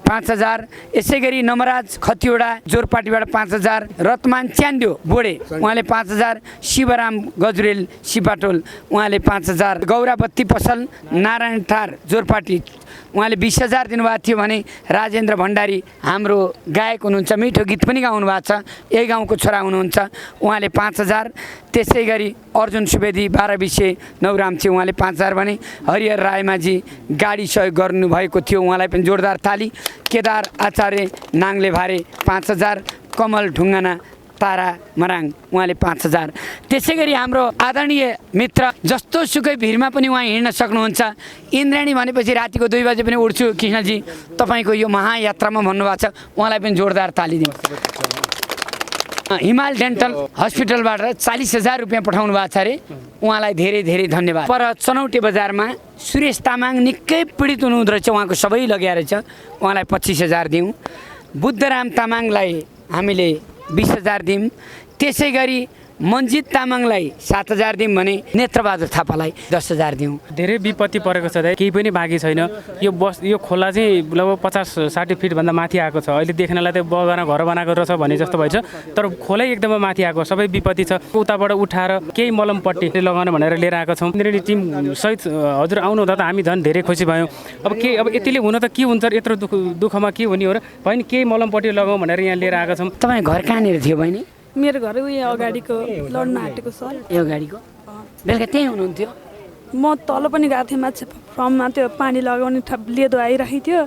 5,000। यसै गरी नमराज खतिवडा जोरपाटीबाट 5,000। रतमान च्यान्ड्यो बोडे उहाँले 5,000। शिवराम गजुरेल सिपाटोल उहाँले 5,000। गौराबत्ती पसल नारायण थार जोरपाटी उहाँले 20,000 दिनुभएको थियो भने। राजेन्द्र भण्डारी हाम्रो गायक हुनुहुन्छ, मिठो गीत पनि गाउनु भएको छ, यही गाउँको छोरा हुनुहुन्छ, उहाँले 5,000। त्यसै गरी अर्जुन सुवेदी 12 विषय नौरामछे उहाँले 5,000 भने। हरिहर रायमाझी गाडी सहयोग गर्नुभएको थियो, उहाँलाई पनि जोरदार ताली। केदार आचार्य नाङ्ले भारे 5,000। कमल ढुङ्गाना तारा मराङ उहाँले 5,000। त्यसै गरी हाम्रो आदरणीय मित्र जस्तो सुकै भिडमा पनि उहाँ हिँड्न सक्नुहुन्छ। इन्द्राणी भनेपछि रातिको 2 बजे पनि उठ्छु कृष्णजी तपाईँको यो महायात्रामा भन्नुभएको छ, उहाँलाई पनि जोरदार ताली दिउँ। हिमाल डेन्टल हस्पिटलबाट 40,000 रुपियाँ पठाउनु भएको छ अरे, उहाँलाई धेरै धेरै धन्यवाद। पर चनौटे बजारमा सुरेश तामाङ निकै पीडित हुनुहुँदो रहेछ, उहाँको सबै लग्या रहेछ, उहाँलाई 25,000 दिउँ। बुद्धराम तामाङलाई हामीले 20,000 दिउँ। त्यसै गरी मन्जित तामाङलाई 7,000 दिउँ भने नेत्रबहादुर थापालाई 10,000 दिउँ। धेरै विपत्ति परेको छ, केही पनि बाँकी छैन। यो खोला चाहिँ लगभग 50-60 फिटभन्दा माथि आएको छ। अहिले देख्नलाई त बगान घर बनाएको रहेछ भने जस्तो भएछ, तर खोलै एकदमै माथि आएको, सबै विपत्ति छ। उताबाट उठाएर केही मलमपट्टि लगाउन भनेर लिएर आएको छौँ। इन्द्रेणी टिम सहित हजुर आउनु हुँदा त हामी झन् धेरै खुसी भयौँ। अब यतिले हुन त के हुन्छ, यत्रो दुःखमा के हुने हो र, बहिनी केही मलमपट्टि लगाउँ भनेर यहाँ लिएर आएको छौँ। तपाईँ घर कहाँनिर थियो बहिनी? मेरो घर उयो अगाडिको लड्न आँटेको सर, यो अगाडिको। बेलुका त्यहीँ हुनुहुन्थ्यो? म तल पनि गएको थिएँ, मान्छे फर्ममा त्यो पानी लगाउने लेदो आइरहेको थियो,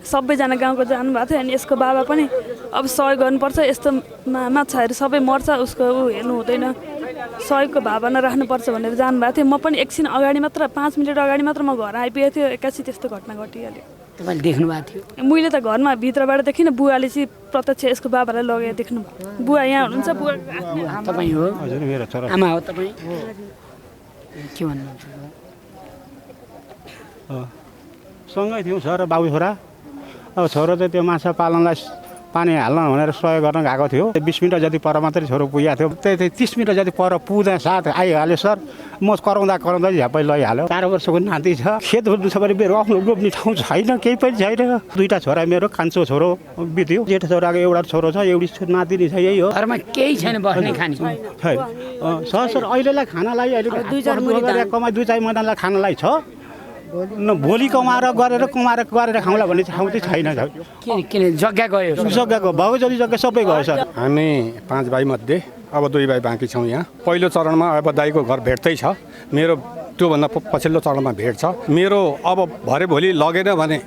सबैजना गाउँको जानुभएको थियो। अनि यसको बाबा पनि अब सहयोग गर्नुपर्छ, यस्तो माछाहरू सबै मर्छ, उसको हेर्नु हुँदैन, सहयोगको भावना राख्नुपर्छ भनेर जानुभएको थियो। म पनि एकछिन अगाडि मात्र 5 मिनट अगाडि मात्र म घर आइपुगेको थियो, एक्कासी त्यस्तो घटना घटिहाल्यो। तपाईँले देख्नु भएको थियो? मैले त घरमा भित्रबाट देखिनँ, बुवाले चाहिँ प्रत्यक्ष यसको बाबालाई लगेर देख्नु। बुवा यहाँ हुनुहुन्छ, बुवा तपाईँ हो? हजुर मेरो छोरा। आमा हो तपाईँ? के भन्नुहुन्छ? सँगै थियौँ छोरा बाबु छोरा। अब छोरो चाहिँ त्यो माछा पालनलाई पानी हाल्न भनेर सहयोग गर्न गएको थियो। 20 मिनट जति पर मात्रै छोरो पुगेको थियो, त्यही 30 मिनट जति पर पुग्दा साथ आइहाल्यो सर। म कराउँदा झ्यापै लैहाल्यो। 12 वर्षको नाति छ, खेत छ भने मेरो आफ्नो रोप्ने ठाउँ छैन, केही पनि छैन। 2टा छोरा मेरो, कान्छो छोरो बित्यो, जेठो छोराको एउटा छोरो छ, एउटी नातिनी छ, यही हो। घरमा केही छैन बस्ने खाने छैन सर। अहिलेलाई खानालाई अहिले कमाइ 2-4 महिनालाई खानालाई छ, भोलि कमाएर गरेर खाउँला भन्ने ठाउँ चाहिँ छैन। किन जग्गा गयो? जग्गाको भाउ जति जग्गा सबै गयो सर। हामी 5 भाइ मध्ये अब 2 भाइ बाँकी छौँ यहाँ। पहिलो चरणमा अब दाइको घर भेट्दै छ, मेरो त्योभन्दा पछिल्लो चरणमा भेट छ। मेरो अब भरे भोलि लगेन भने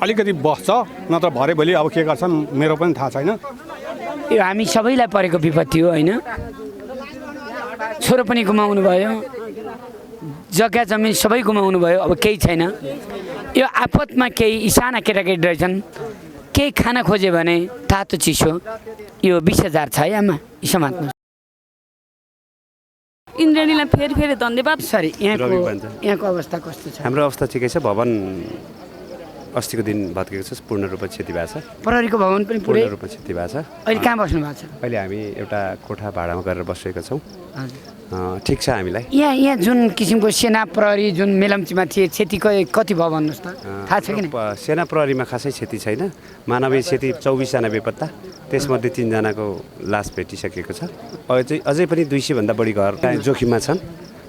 अलिकति बस्छ, नत्र भरे भोलि अब के गर्छन् मेरो पनि थाहा छैन। यो हामी सबैलाई परेको विपत्ति हो होइन? छोरो पनि गुमाउनु भयो, जग्गा जमिन सबै गुमाउनु भयो, अब केही छैन। यो आपतमा केही साना केटाकेटी रहेछन्, केही खाना खोज्यो भने तातो चिसो यो 20,000 छ है आमा, समात्नु। इन्द्रेणीलाई फेरि धन्यवाद। सरी, यहाँको अवस्था कस्तो छ? हाम्रो अवस्था ठिकै छ। भवन अस्तिको दिन भत्केको छ, पूर्ण रूपमा क्षति भएको छ। प्रहरीको भवन पनि पूर्ण रूपमा क्षति भएको छ। अहिले कहाँ बस्नु भएको छ? अहिले हामी एउटा कोठा भाडामा गरेर बसेका छौँ। ठिक छ हामीलाई। यहाँ जुन किसिमको सेना प्रहरी जुन मेलम्चीमा थिए, क्षति कति भयो भन्नुहोस् त, थाहा छ कि? सेना प्रहरीमा खासै क्षति छैन, मानवीय क्षति 24 जना बेपत्ता, त्यसमध्ये 3 जनाको लास भेटिसकेको छ। अझै पनि 200 भन्दा बढी घर जोखिममा छन्,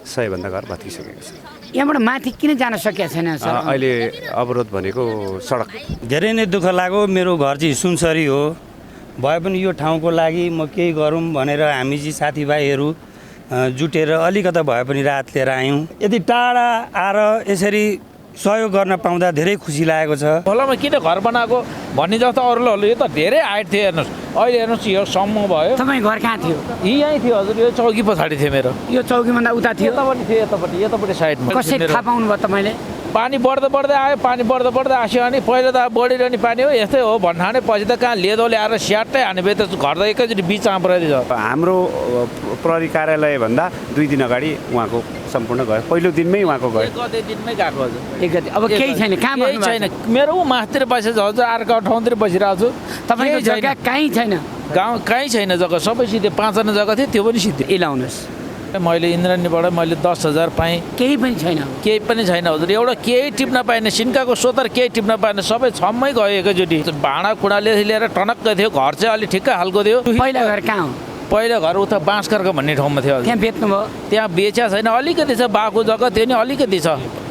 100 भन्दा घर भत्किसकेको छ। यहाँबाट माथि किन जान सकेको छैन सर? अहिले अवरोध भनेको सडक। धेरै नै दुःख लाग्यो। मेरो घर चाहिँ सुनसरी हो, भए पनि यो ठाउँको लागि म केही गरौँ भनेर हामी चाहिँ साथीभाइहरू जुटेर अलिकता भए पनि रात लिएर आयौँ। यदि टाढा आएर यसरी सहयोग गर्न पाउँदा धेरै खुसी लागेको छ। खोलामा किन घर बनाएको भन्ने जस्तो अरूले यो त धेरै हाइट थियो हेर्नुहोस्। अहिले हेर्नुहोस् यो सम्म भयो। तपाईँ घर कहाँ थियो? यहीँ थियो हजुर, यो चौकी पछाडि थियो मेरो। यो चौकीभन्दा उता थियो? यतापट्टि थियो, यतापट्टि साइडमा। कसरी थाहा पाउनुभयो तपाईँले? पानी बढ्दै बढ्दै आयो, पानी बढ्दै बढ्दै आयो अनि पहिला त बढिरहने पानी हो यस्तै हो भन्नाले पछि त कहाँ लेदो ल्याएर स्याट्टै हाने त घर त एकैचोटि बिच आँप्राइदिन्छ। हाम्रो प्रहरी कार्यालय भन्दा 2 दिन अगाडि उहाँको सम्पूर्ण गयो, पहिलो दिनमै उहाँको गयो। गते दिनमै गएको हजुर। एक गते। अब केही छैन, कहाँ बस्नु छैन, मेरो ऊ माथितिर बसेको हजुर, अर्को ठाउँतिर बसिरहेको छु। तपाईँको जग्गा कहीँ छैन? गाउँ कहीँ छैन जग्गा, सबै सिधै 5 जना जग्गा थियो, त्यो पनि सिधै। लाउनुहोस्। मैले इन्द्राणीबाट मैले 10,000 पाएँ। केही पनि छैन? केही पनि छैन हजुर, एउटा केही टिप्न पाएन, सिन्काको सोतर केही टिप्न पाएन, सबै छम्मै गयो एकैचोटि। भाँडा कुँडाले लिएर टनक्क थियो, घर चाहिँ अलिक ठिक्कै खालको थियो। पहिला घर कहाँ हो? पहिला घर उता बाँसकर्का भन्ने ठाउँमा थियो। त्यहाँ बेच्नुभयो? त्यहाँ बेच्या छैन, अलिकति छ बाको जग्गा, त्यो नि अलिकति छ।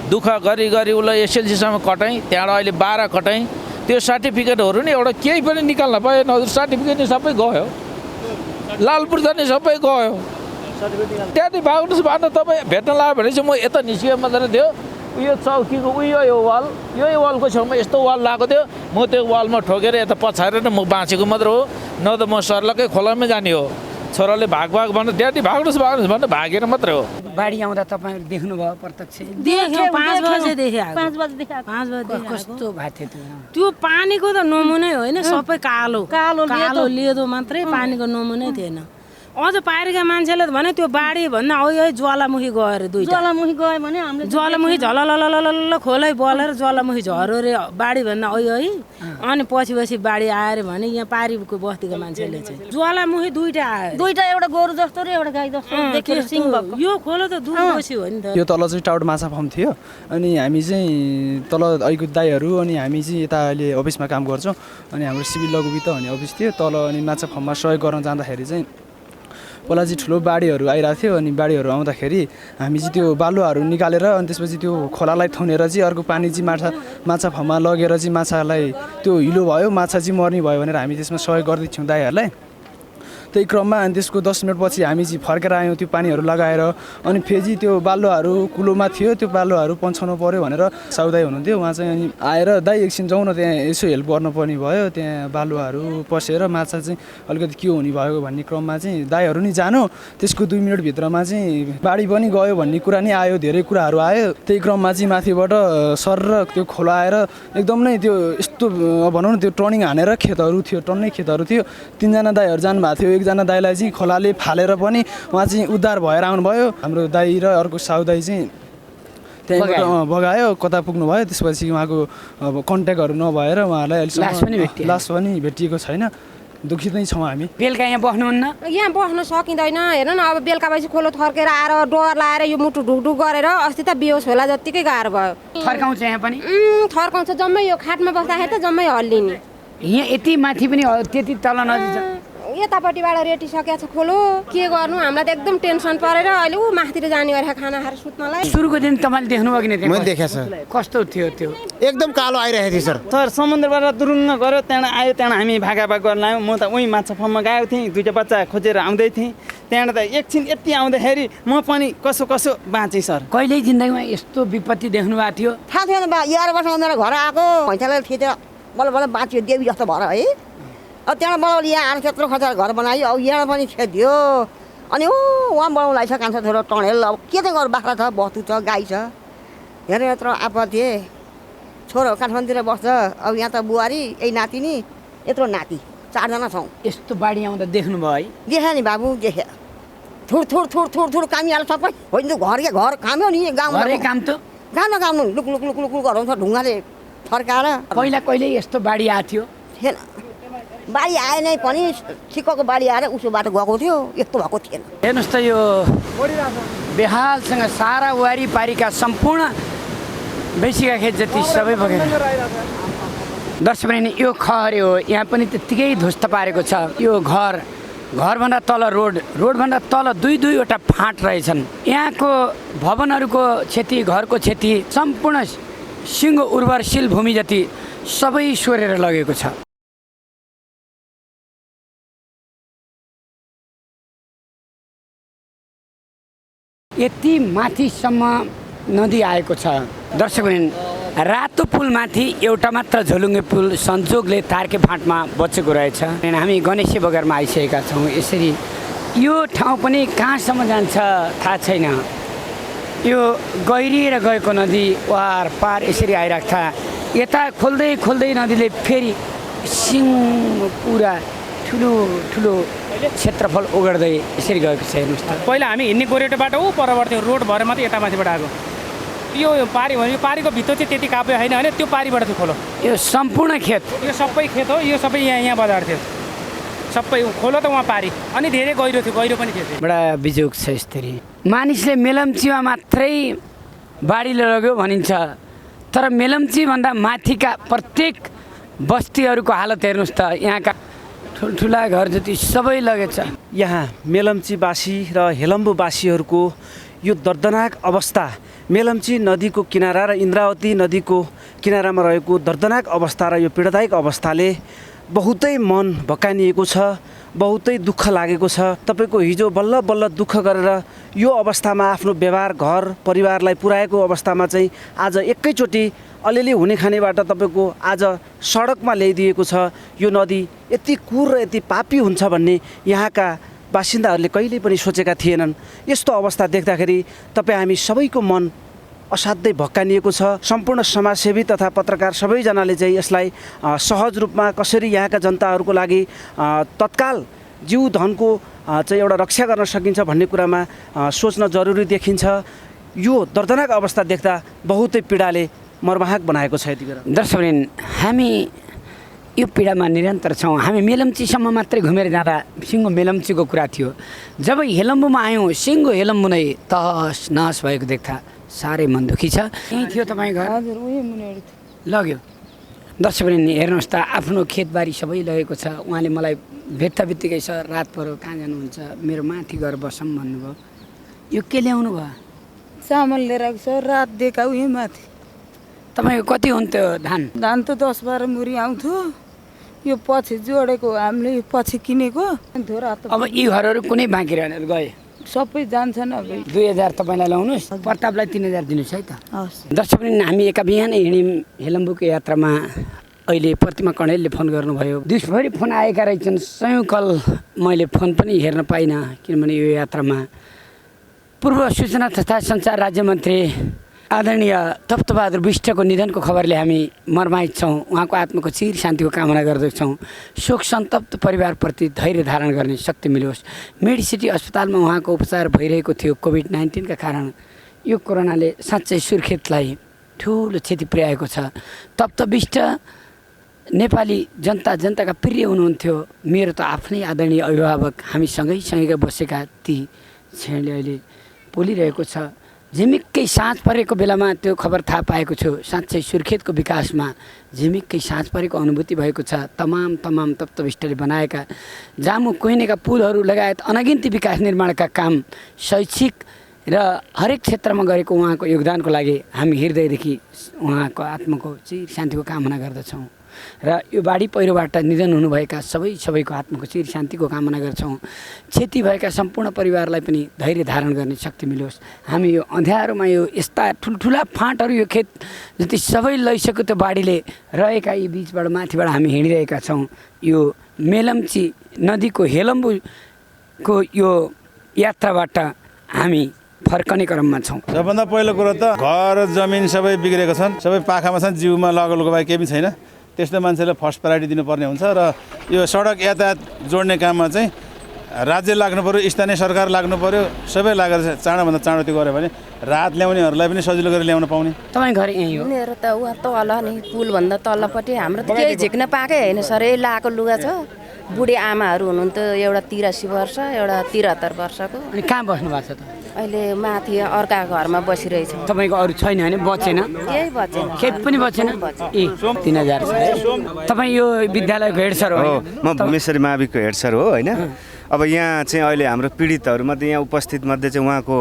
दुःख गरी गरी उसलाई एसएलसीसम्म कटाएँ, त्यहाँबाट अहिले 12 कटाएँ। त्यो सर्टिफिकेटहरू नि एउटा केही पनि निकाल्न पाएन हजुर, सर्टिफिकेट नि सबै गयो, लालपुर जाने सबै गयो। त्यहाँदेखि भाग्नुहोस् भन्दा तपाईँ भेट्न लाग्यो भने चाहिँ म यता निस्कियो मात्र थियो। यो चौकीको उयो यो वाल, यो वालको छेउमा यस्तो वाल लगाएको थियो, म त्यो वालमा ठोकेर यता पछाएर नै म बाँचेको मात्र हो, न त म सर्लकै खोलामै जाने हो। छोराले भाग भन्दा ड्याडी भाग्नुहोस् भन्दा भागेर मात्रै हो। बाढी आउँदा तपाईँहरू देख्नुभयो प्रत्यक्ष? देख्यो, 5 बजेदेखि आएको। 5 बजेदेखि कस्तो भएको थियो त्यो पानीको त नमुनै होइन, सबै कालो कालो लेदो मात्रै, पानीको नमुनै थिएन। अझ पारिका मान्छेले त भने त्यो बाढी भन्दा अघि ज्वालामुखी गयो अरे, दुईटा ज्वालामुखी गयो भने हामीले ज्वालामुखी झललललल खोलै बलेर ज्वालामुखी झर्यो अरे बाढी भन्दा अघि। अनि पछि बाढी आयो अरे भने यहाँ पारीको बस्तीको मान्छेले चाहिँ ज्वालामुखी दुईटा आयो, दुईटा, एउटा गोरु जस्तो र एउटा गाई जस्तो देखेर सिङ भएको। यो खोलो त दुबोसी हो नि त। यो तल चाहिँ टाउट माछा फार्म थियो, अनि हामी चाहिँ तल अहिलेको दाईहरू अनि हामी चाहिँ यता अहिले अफिसमा काम गर्छौँ, अनि हाम्रो सिभिल लघुवित्त भन्ने अफिस थियो तल। अनि माछा फार्ममा सहयोग गर्न जाँदाखेरि चाहिँ पहिला चाहिँ ठुलो बाढीहरू आइरहेको थियो, अनि बाढीहरू आउँदाखेरि हामी चाहिँ त्यो बालुवाहरू निकालेर अनि त्यसपछि त्यो खोलालाई थुनेर चाहिँ अर्को पानी चाहिँ माछा फार्ममा लगेर चाहिँ माछालाई त्यो हिलो भयो, माछा चाहिँ मर्ने भयो भनेर हामी त्यसमा सहयोग गर्दैथ्यौँ दाइहरूलाई। त्यही क्रममा अनि त्यसको 10 मिनटपछि हामी चाहिँ फर्केर आयौँ त्यो पानीहरू लगाएर। अनि फेरि त्यो बालुवाहरू कुलोमा थियो, त्यो बालुवाहरू पन्छाउनु पऱ्यो भनेर साउदाई हुनुहुन्थ्यो, उहाँ चाहिँ अनि आएर दाइ एकछिन जाउँ न त्यहाँ यसो हेल्प गर्नुपर्ने भयो। त्यहाँ बालुवाहरू पसेर माछा चाहिँ अलिकति के हुने भयो भन्ने क्रममा चाहिँ दाइहरू नि जानु, त्यसको 2 मिनटभित्रमा चाहिँ बाढी पनि गयो भन्ने कुरा नि आयो, धेरै कुराहरू आयो। त्यही क्रममा चाहिँ माथिबाट सर र त्यो खोला आएर एकदम नै त्यो यस्तो भनौँ न त्यो टर्निङ हानेर खेतहरू थियो, टन्नै खेतहरू थियो। 3 जना दाइहरू जानुभएको थियो, एकजना दाइलाई चाहिँ खोलाले फालेर पनि उहाँ चाहिँ उद्धार भएर आउनुभयो। हाम्रो दाइ र अर्को साउ दाइ चाहिँ त्यहाँबाट बगायो, कता पुग्नु भयो। त्यसपछि उहाँको अब कन्ट्याक्टहरू नभएर उहाँलाई अहिलेसम्म लास पनि भेटिएको छैन। दुखित नै छौँ हामी। बेलुका यहाँ बस्नुहुन्न? यहाँ बस्न सकिँदैन, हेर न अब बेलुका भएपछि खोलो थर्केर आएर डर लाएर यो मुटु ढुकढुक गरेर अस्ति त बेहोस होला जत्तिकै गाह्रो भयो। थर्काउँछ यहाँ पनि? थर्काउँछ, जम्मै यो खाटमा बस्दाखेरि त जम्मै हल्लिने। यहाँ यति माथि पनि त्यति तल नजिक छ? यतापट्टिबाट रेटिसकेको छ खोलो, के गर्नु, हामीलाई त एकदम टेन्सन परेर अहिले ऊ माथितिर जाने गरेर खाना खाएर सुत्नलाई। सुरुको दिन तपाईँले देख्नुभयो कि मैले देखेँ सर। कस्तो थियो त्यो? एकदम कालो आइरहेको थियो सर। सर समुद्रबाट दुरुन्न गऱ्यो, त्यहाँबाट आयो, त्यहाँबाट हामी भागा गर्न आयौँ। म त उहीँ माछा फार्ममा गएको थिएँ, 2टा बच्चा खोजेर आउँदै थिएँ। त्यहाँबाट त एकछिन यति आउँदाखेरि म पनि कसो बाँचेँ सर। कहिल्यै जिन्दगीमा यस्तो विपत्ति देख्नु भएको थियो? थाहा थिएन बा, 11 वर्ष उनीहरू घर आएको भैँचाले थिचेर बल्ल बाँच्यो, देवी जस्तो भएर है। अब त्यहाँबाट बल्ल यहाँ आएर त्यत्रो खर्च घर बनायो, अब यहाँ पनि खेदियो। अनि उहाँ बढाउनु छ कान्छ छोरो टँडेल, अब के चाहिँ गर्नु, बाख्रा छ, बस्तु छ, गाई छ। हेर यत्रो आप्पा थिए, छोरो काठमाडौँतिर बस्छ, अब यहाँ त बुहारी, यही नातिनी, यत्रो नाति, 4 जना छौँ। यस्तो बाढी आउँदा देख्नुभयो है? देखेँ नि बाबु, देखेँ। थुड कामिहाल्छ सबै, होइन घर काम हो नि गाउँमा। काम त काम लुक गराउँछ ढुङ्गाले फर्काएर। कहिले यस्तो बाढी आएको थियो? थिएन, बाढी आए नै पनि ठिक्कको बाढी आएर उसो बाटो गएको थियो, यस्तो भएको थिएन। हेर्नुहोस् त यो बेहालसँग सारा वारिपारिका सम्पूर्ण बेसीका खेत जति सबै बगेर। दर्शकवृन्द, यो खहरे हो, यहाँ पनि त्यत्तिकै ध्वस्त पारेको छ। यो घरभन्दा तल रोडभन्दा तल 2-2वटा फाँट रहेछन्। यहाँको भवनहरूको क्षति, घरको क्षति, सम्पूर्ण सिङ्गो उर्वरशील भूमि जति सबै सोरेर लगेको छ। यति माथिसम्म नदी आएको छ। दर्शकवृन्द, रातो पुलमाथि एउटा मात्र झोलुङ्गे पुल संजोगले तारके फाँटमा बचेको रहेछ। हामी गणेशे बगरमा आइसकेका छौँ। यसरी यो ठाउँ पनि कहाँसम्म जान्छ थाहा छैन। यो गहिरिएर गएको नदी वार पार यसरी आइरहेको छ। यता खोल्दै खोल्दै नदीले फेरि सिङ पुरा ठुलो ठुलो क्षेत्रफल ओगर्दै यसरी गएको छ। हेर्नुहोस् त, पहिला हामी हिँड्ने गोरेटो बाटो ऊ पर बढ्थ्यो, रोड भएर मात्रै यता माथिबाट आएको। यो पारी भने यो पारीको भित्र चाहिँ त्यति काप्यो होइन भने त्यो पारीबाट थियो खोलो। यो सम्पूर्ण खेत, यो सबै खेत हो। यो सबै यहाँ बजार थियो, सबै खोलो त उहाँ पारी। अनि धेरै गहिरो थियो, गहिरो पनि थियो। बडा बिजोग छ यसरी। मानिसले मेलम्चीमा मात्रै बाढी लग्यो भनिन्छ, तर मेलम्चीभन्दा माथिका प्रत्येक बस्तीहरूको हालत हेर्नुहोस् त। यहाँका ठुल्ठुला घर जति सबै लगेछ। यहाँ मेलम्चीवासी र हेलम्बुवासीहरूको यो दर्दनाक अवस्था, मेलम्ची नदीको किनारा र इन्द्रावती नदीको किनारामा रहेको दर्दनाक अवस्था र यो पीडादायक अवस्थाले बहुतै मन भकानिएको छ, बहुतै दुःख लागेको छ। तपाईँको हिजो बल्ल बल्ल दुःख गरेर यो अवस्थामा आफ्नो व्यवहार घर परिवारलाई पुर्याएको अवस्थामा चाहिँ आज एकैचोटि अलिअलि हुने खानेबाट तपाईँको आज सडकमा ल्याइदिएको छ। यो नदी यति कुर र यति पापी हुन्छ भन्ने यहाँका बासिन्दाहरूले कहिल्यै पनि सोचेका थिएनन्। यस्तो अवस्था देख्दाखेरि तपाईँ हामी सबैको मन असाध्यै भक्कानिएको छ। सम्पूर्ण समाजसेवी तथा पत्रकार सबैजनाले चाहिँ यसलाई सहज रूपमा कसरी यहाँका जनताहरूको लागि तत्काल जीव धनको चाहिँ एउटा रक्षा गर्न सकिन्छ भन्ने कुरामा सोच्न जरुरी देखिन्छ। यो दर्दनाक अवस्था देख्दा बहुतै पीडाले मर्माहक बनाएको छ। यति बेला दर्शकवृन्द, हामी यो पीडामा निरन्तर छौँ। हामी मेलम्चीसम्म मात्रै घुमेर जाँदा सिङ्गो मेलम्चीको कुरा थियो। जब हेलम्बुमा आयौँ, सिङ्गो हेलम्बु नै तहस नहस भएको देख्दा साह्रै मन दुखी छ। यहीँ थियो तपाईँ घर? हजुर, उही मुनिबाट लग्यो। दर्शकवृन्द हेर्नुहोस् त, आफ्नो खेतबारी सबै लगेको छ। उहाँले मलाई भेट्दा बित्तिकै सर रात पऱ्यो कहाँ जानुहुन्छ, मेरो माथि गएर बसौँ भन्नुभयो। यो के ल्याउनु भयो? चामल लिएर आएको छ, रात दिएका उही माथि। तपाईँको कति हुन्थ्यो धान? धान त 10-12 मुरी आउँथ्यो। यो पछि जोडेको हामीले पछि किनेको। अब यी घरहरू कुनै बाँकी रहेन, गए सबै जान्छन्। अब 2000 तपाईँलाई लाउनुहोस्, प्रतापलाई 3000 दिनुहोस् है त। दर्शकवृन्द, हामी एका बिहानै हिँड्यौँ हेलम्बुको यात्रामा। अहिले प्रतिमा कणेलले फोन गर्नुभयो। दिउँसभरि फोन आएका रहेछन्, सयौँ कल मैले फोन पनि हेर्न पाइनँ, किनभने यो यात्रामा पूर्व सूचना तथा सञ्चार राज्यमन्त्री आदरणीय तप्तबहादुर विष्टको निधनको खबरले हामी मर्माहित छौँ। उहाँको आत्माको चिर शान्तिको कामना गर्दछौँ। शोक सन्तप्त परिवारप्रति धैर्य धारण गर्ने शक्ति मिलोस्। मेडिसिटी अस्पतालमा उहाँको उपचार भइरहेको थियो कोभिड-19 का कारण। यो कोरोनाले साँच्चै सुर्खेतलाई ठुलो क्षति पुर्याएको छ। तप्त विष्ट नेपाली जनताका प्रिय हुनुहुन्थ्यो। मेरो त आफ्नै आदरणीय अभिभावक, हामी सँगै बसेका ती क्षणले अहिले बोलिरहेको छ। झिमिक्कै साँझ परेको बेलामा त्यो खबर थाहा पाएको छु। साँच्चै सुर्खेतको विकासमा झिमिक्कै साँझ परेको अनुभूति भएको छ। तमाम तप्तविष्टले बनाएका जामु कुहिनेका पुलहरू लगायत अनगिन्ती विकास निर्माणका काम, शैक्षिक र हरेक क्षेत्रमा गरेको उहाँको योगदानको लागि हामी हृदयदेखि उहाँको आत्माको चिर शान्तिको कामना गर्दछौँ। र यो बाढी पहिरोबाट निधन हुनुभएका सबैको आत्माको चिर शान्तिको कामना गर्छौँ। क्षति भएका सम्पूर्ण परिवारलाई पनि धैर्य धारण गर्ने शक्ति मिलोस्। हामी यो अँध्यारोमा यो यस्ता ठुल्ठुला फाँटहरू यो खेत जति सबै लैसक्यो त्यो बाढीले रहेका यी बिचबाट माथिबाट हामी हिँडिरहेका छौँ। यो मेलम्ची नदीको हेलम्बुको यो यात्राबाट हामी फर्कने क्रममा छौँ। सबभन्दा पहिलो कुरो त घर जमिन सबै बिग्रेको छन्, सबै पाखामा छन्, जिउमा लगेको भए केही पनि छैन। त्यस्तो मान्छेलाई फर्स्ट प्रायोरिटी दिनुपर्ने हुन्छ। र यो सडक यातायात जोड्ने काममा चाहिँ राज्य लाग्नु पऱ्यो, स्थानीय सरकार लाग्नु पऱ्यो, सबै लागेर चाँडोभन्दा चाँडो त्यो गऱ्यो भने राहत ल्याउनेहरूलाई पनि सजिलो गरेर ल्याउन पाउने। तपाईँ घर यहीँ हो? मेरो त उहाँ तल नि पुलभन्दा तल्लोपट्टि। हाम्रो त केही झिक्न पाएकै होइन सर, यही लाएको लुगा छ। बुढी आमाहरू हुनुहुन्थ्यो, एउटा 83 वर्ष, एउटा 73 वर्षको। अनि कहाँ बस्नु भएको छ त? अहिले माथि अर्का घरमा बसिरहेछ। तपाईँको अरू छैन भने बचेन? केही बचेन, खेत पनि बचेन। 3000 छ। तपाईँ यो विद्यालयको हेड सर हो? म भुमेश्वरी माविको हेड सर हो होइन। अब यहाँ चाहिँ अहिले हाम्रो पीडितहरूमध्ये यहाँ उपस्थित मध्ये चाहिँ उहाँको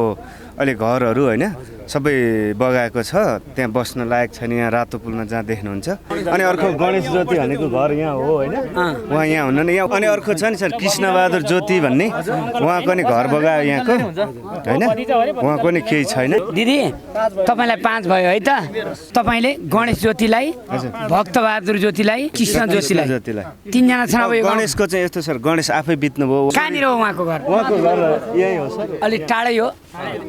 अहिले घरहरू होइन सबै बगाएको छ, त्यहाँ बस्न लायक छैन। यहाँ रातो पुलमा जहाँ देख्नुहुन्छ। अनि अर्को गणेश ज्योति भनेको घर यहाँ हो होइन, उहाँ यहाँ हुनुहुन्न यहाँ। अनि अर्को छ नि सर कृष्णबहादुर ज्योति भन्ने, उहाँको नि घर बगायो यहाँको होइन, उहाँको नि केही छैन। दिदी तपाईँलाई 5 भयो है त। तपाईँले गणेश ज्योतिलाई, भक्तबहादुर ज्योतिलाई, कृष्ण ज्योतिलाई 3 जना छन्। अब गणेशको चाहिँ यस्तो सर, गणेश आफै बित्नुभयो। कहाँनिर हो उहाँको घर? उहाँको घर यही हो सर, अलिक टाढै हो,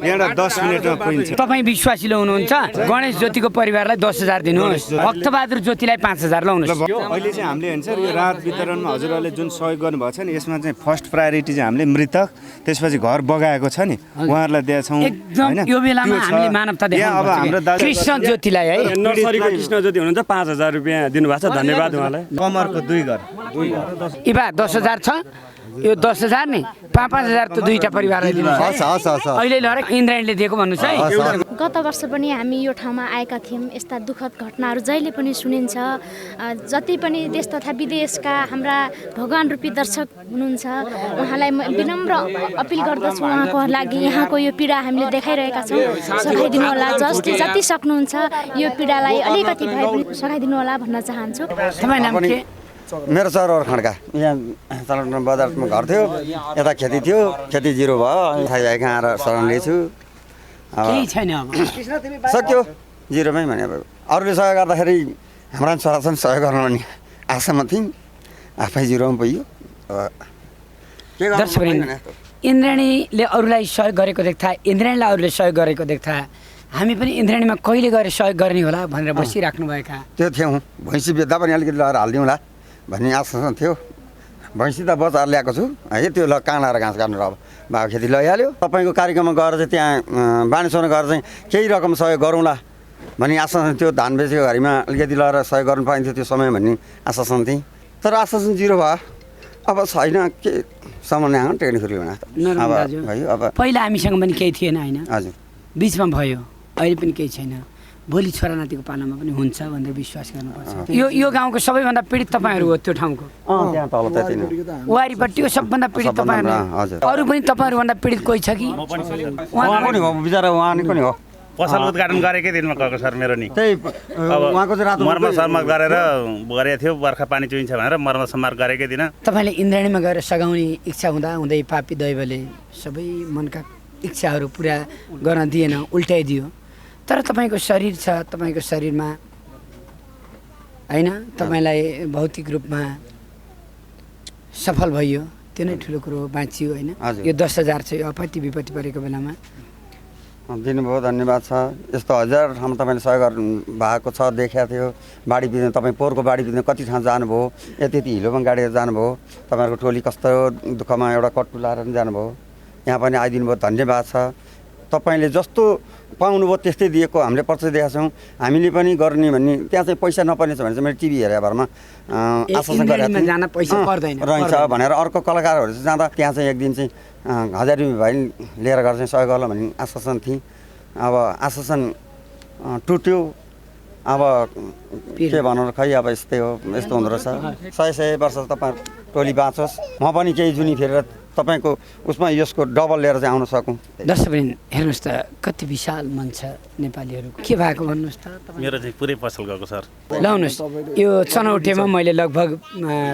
यहाँ 10 मिनटमा पुगिन्छ। तपाईँ विश्वासिलो हुनुहुन्छ, गणेश ज्योतिको परिवारलाई 10,000 दिनुहोस्, भक्तबहादुर ज्योतिलाई 5,000 लाउनुहोस्। अहिले चाहिँ हामीले हुन्छ यो राहत वितरणमा हजुरहरूले जुन सहयोग गर्नुभएको छ नि, यसमा चाहिँ फर्स्ट प्रायोरिटी चाहिँ हामीले मृतक, त्यसपछि घर बगाएको छ नि उहाँहरूलाई दिएछौँ। एकदम यो बेलामा हामीले मानवता देखाउनु। कृष्ण ज्योतिलाई है, नर्सरीको कृष्ण ज्योति हुनुहुन्छ, 5,000 रुपियाँ दिनुभएको छ, धन्यवाद उहाँलाई। कमरको 2 घर इबा 10,000 छ, यो 10,000 नि 5,000 त दुईटा परिवारलाई दिनुहोस्। अहिले लहर इन्द्रायणले दिएको भन्नुहोस् है। गत वर्ष पनि हामी यो ठाउँमा आएका थियौँ। यस्ता दुःखद घटनाहरू जहिले पनि सुनिन्छ। जति पनि देश तथा विदेशका हाम्रा भगवान रूपी दर्शक हुनुहुन्छ, उहाँलाई म विनम्र अपिल गर्दछु, उहाँको लागि यहाँको यो पीडा हामीले देखाइरहेका छौँ, सघाइदिनु होला। जसले जति सक्नुहुन्छ यो पीडालाई अलिकति भए पनि सघाइदिनु होला भन्न चाहन्छु। तपाईँ नाम के? मेरो सर खड्का। यहाँ तलटन बजारमा घर थियो, यता खेती थियो, खेती 0 भयो। थाइभाइको आएर शरण लिएछु, केही छैन, अब सक्यो 0मै भने। अब अरूले सहयोग गर्दाखेरि हाम्रा छोराछोरी सहयोग गर्नु भने आशामा थियौँ, आफै 0मा पुग्यो। इन्द्रायणीले अरूलाई सहयोग गरेको देख्दा, इन्द्रायणीलाई अरूले सहयोग गरेको देख्दा हामी पनि इन्द्रायणीमा कहिले गएर सहयोग गर्ने होला भनेर बसिराख्नुभएका त्यो थियौँ। भैँसी बेच्दा पनि अलिकति लगाएर हालिदिउँला भन्ने आश्वासन थियो। भैँसी त बचाएर ल्याएको छु है, त्यो काँडाएर घाँस काट्नु र अब बाबा खेती लैहाल्यो। तपाईँको कार्यक्रममा गएर चाहिँ त्यहाँ बानेश्वरमा गएर चाहिँ केही रकम सहयोग गरौँला भन्ने आश्वासन थियो। धान बेचेको घरिमा अलिकति लगाएर सहयोग गर्नु पाइन्थ्यो त्यो समय भन्ने आश्वासन थिएँ, तर आश्वासन 0 भयो। अब छैन, के सामान्य आउनु टेक्निकली हुन अब भयो। अब पहिला हामीसँग पनि केही थिएन होइन, हजुर बिचमा भयो, अहिले पनि केही छैन। भोलि छोरानातिको पालामा पनि हुन्छ भनेर विश्वास गर्नुपर्छ। यो गाउँको सबैभन्दा पीडित तपाईँहरू हो, त्यो ठाउँको त्यहाँ तल त्यति नै वारीपट्टिको सबभन्दा पीडित तपाईँहरू। अरू पनि तपाईँहरूभन्दा पीडित कोही छ कि? उहाँ पनि हो, बिचरा उहाँ पनि हो। पसल उद्घाटन गरेकै दिनमा गएको सर मेरो नि। त्यही उहाँको चाहिँ रातो मर्मत सर्मत गरेर गरेको थियो, बर्खा पानी चुइन्छ भनेर मर्मत सम्मार गरेकै दिन। तपाईँले इन्द्रायणीमा गएर सघाउने इच्छा हुँदा हुँदै पापी दैवले सबै मनका इच्छाहरू पुरा गर्न दिएन, उल्टाइदियो। तर तपाईँको शरीर छ, तपाईँको शरीरमा होइन, तपाईँलाई भौतिक रूपमा सफल भइयो, त्यो नै ठुलो कुरो, बाँचियो होइन। यो 10,000 छ, यो आपत्ति विपत्ति परेको बेलामा दिनुभयो, धन्यवाद छ। यस्तो 1000 ठाउँमा तपाईँले सहयोग गर्नु भएको छ, देखाएको थियो। बाढी बित्ने, तपाईँ पोहोरको बाढी बित्ने कति ठाउँ जानुभयो, यति हिलोमा गाडीहरू जानुभयो। तपाईँहरूको टोली कस्तो दुःखमा एउटा कट्टु लाएर पनि जानुभयो, यहाँ पनि आइदिनु भयो, धन्यवाद छ। तपाईँले जस्तो पाउनुभयो त्यस्तै दिएको हामीले पर्छ दिएका छौँ। हामीले पनि गर्ने भन्ने, त्यहाँ चाहिँ पैसा नपर्नेछ भने चाहिँ मैले टिभी हेरेर भरमा आश्वासन गरेको थिएँ रहन्छ भनेर। अर्को कलाकारहरू चाहिँ जाँदा त्यहाँ चाहिँ एक दिन चाहिँ 1000 रुपियाँ भाइ लिएर गएर चाहिँ सहयोग गर्ला भन्ने आश्वासन थिएँ। अब आश्वासन टुट्यो, अब के भनौँ खै, अब यस्तै हो, यस्तो हुँदो रहेछ। 100 वर्ष तपाईँ टोली बाँचोस्, म पनि केही जुनी फेरेर तपाईँको उसमा यसको डबल लिएर चाहिँ आउन सकौँ। दर्शकवृन्द हेर्नुहोस् त, कति विशाल मन छ नेपालीहरू। के भएको भन्नुहोस् त? मेरो चाहिँ पुरै पसल गएको सर। लाउनुहोस्, यो चनौटेमा मैले लगभग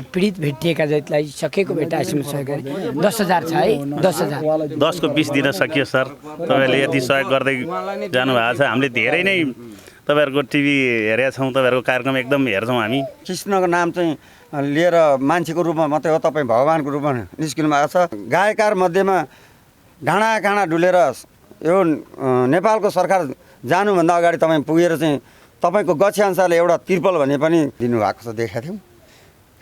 पीडित भेटिएका जतिलाई सकेको भेटाएसम्म सहयोग गरेँ। 10,000 छ है, 10,000 10को 20 दिन सकियो सर। तपाईँहरूले यति सहयोग गर्दै जानुभएको छ। हामीले धेरै नै तपाईँहरूको टिभी हेरेका छौँ, तपाईँहरूको कार्यक्रम एकदम हेर्छौँ हामी। कृष्णको नाम चाहिँ लिएर मान्छेको रूपमा मात्रै हो, तपाईँ भगवान्को रूपमा निस्किनु भएको छ। गायककार मध्येमा घाँडा डुलेर यो नेपालको सरकार जानुभन्दा अगाडि तपाईँ पुगेर चाहिँ तपाईँको गच्छे अनुसारले एउटा तिर्पल भन्ने पनि दिनुभएको छ, देखाएको थियौँ।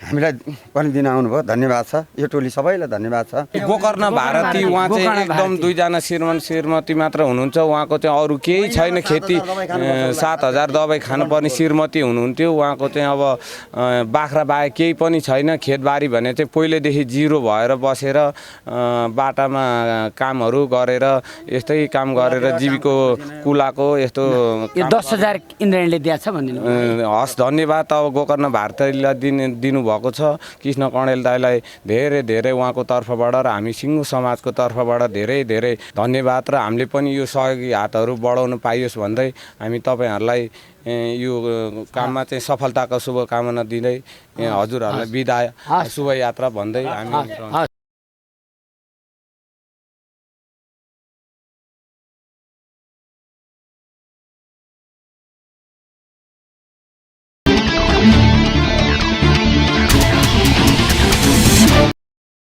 हामीलाई पनि दिन आउनुभयो, धन्यवाद छ। यो टोली सबैलाई धन्यवाद छ। गोकर्ण भारती उहाँ चाहिँ एकदम 2 जना श्रीमती मात्र हुनुहुन्छ। उहाँको चाहिँ अरू केही छैन, खेती 7,000 दबाई खानुपर्ने श्रीमती हुनुहुन्थ्यो। उहाँको चाहिँ अब बाख्रा बाहेक केही पनि छैन। खेतबारी भने चाहिँ पहिलेदेखि 0 भएर बसेर बाटामा कामहरू गरेर यस्तै काम गरेर जीविको कुलाको यस्तो 10,000 इन्द्रायणीले दिएछ भनिदिनु। हस्, धन्यवाद। अब गोकर्ण भारतीलाई दिनुभयो भएको छ। कृष्ण कणेल दाइलाई धेरै धेरै उहाँको तर्फबाट र हामी सिङ्गो समाजको तर्फबाट धेरै धेरै धन्यवाद र हामीले पनि यो सहयोगी हातहरू बढाउन पाइयोस् भन्दै हामी तपाईँहरूलाई यो काममा चाहिँ सफलताको शुभकामना दिँदै हजुरहरूलाई बिदा शुभयात्रा भन्दै हामी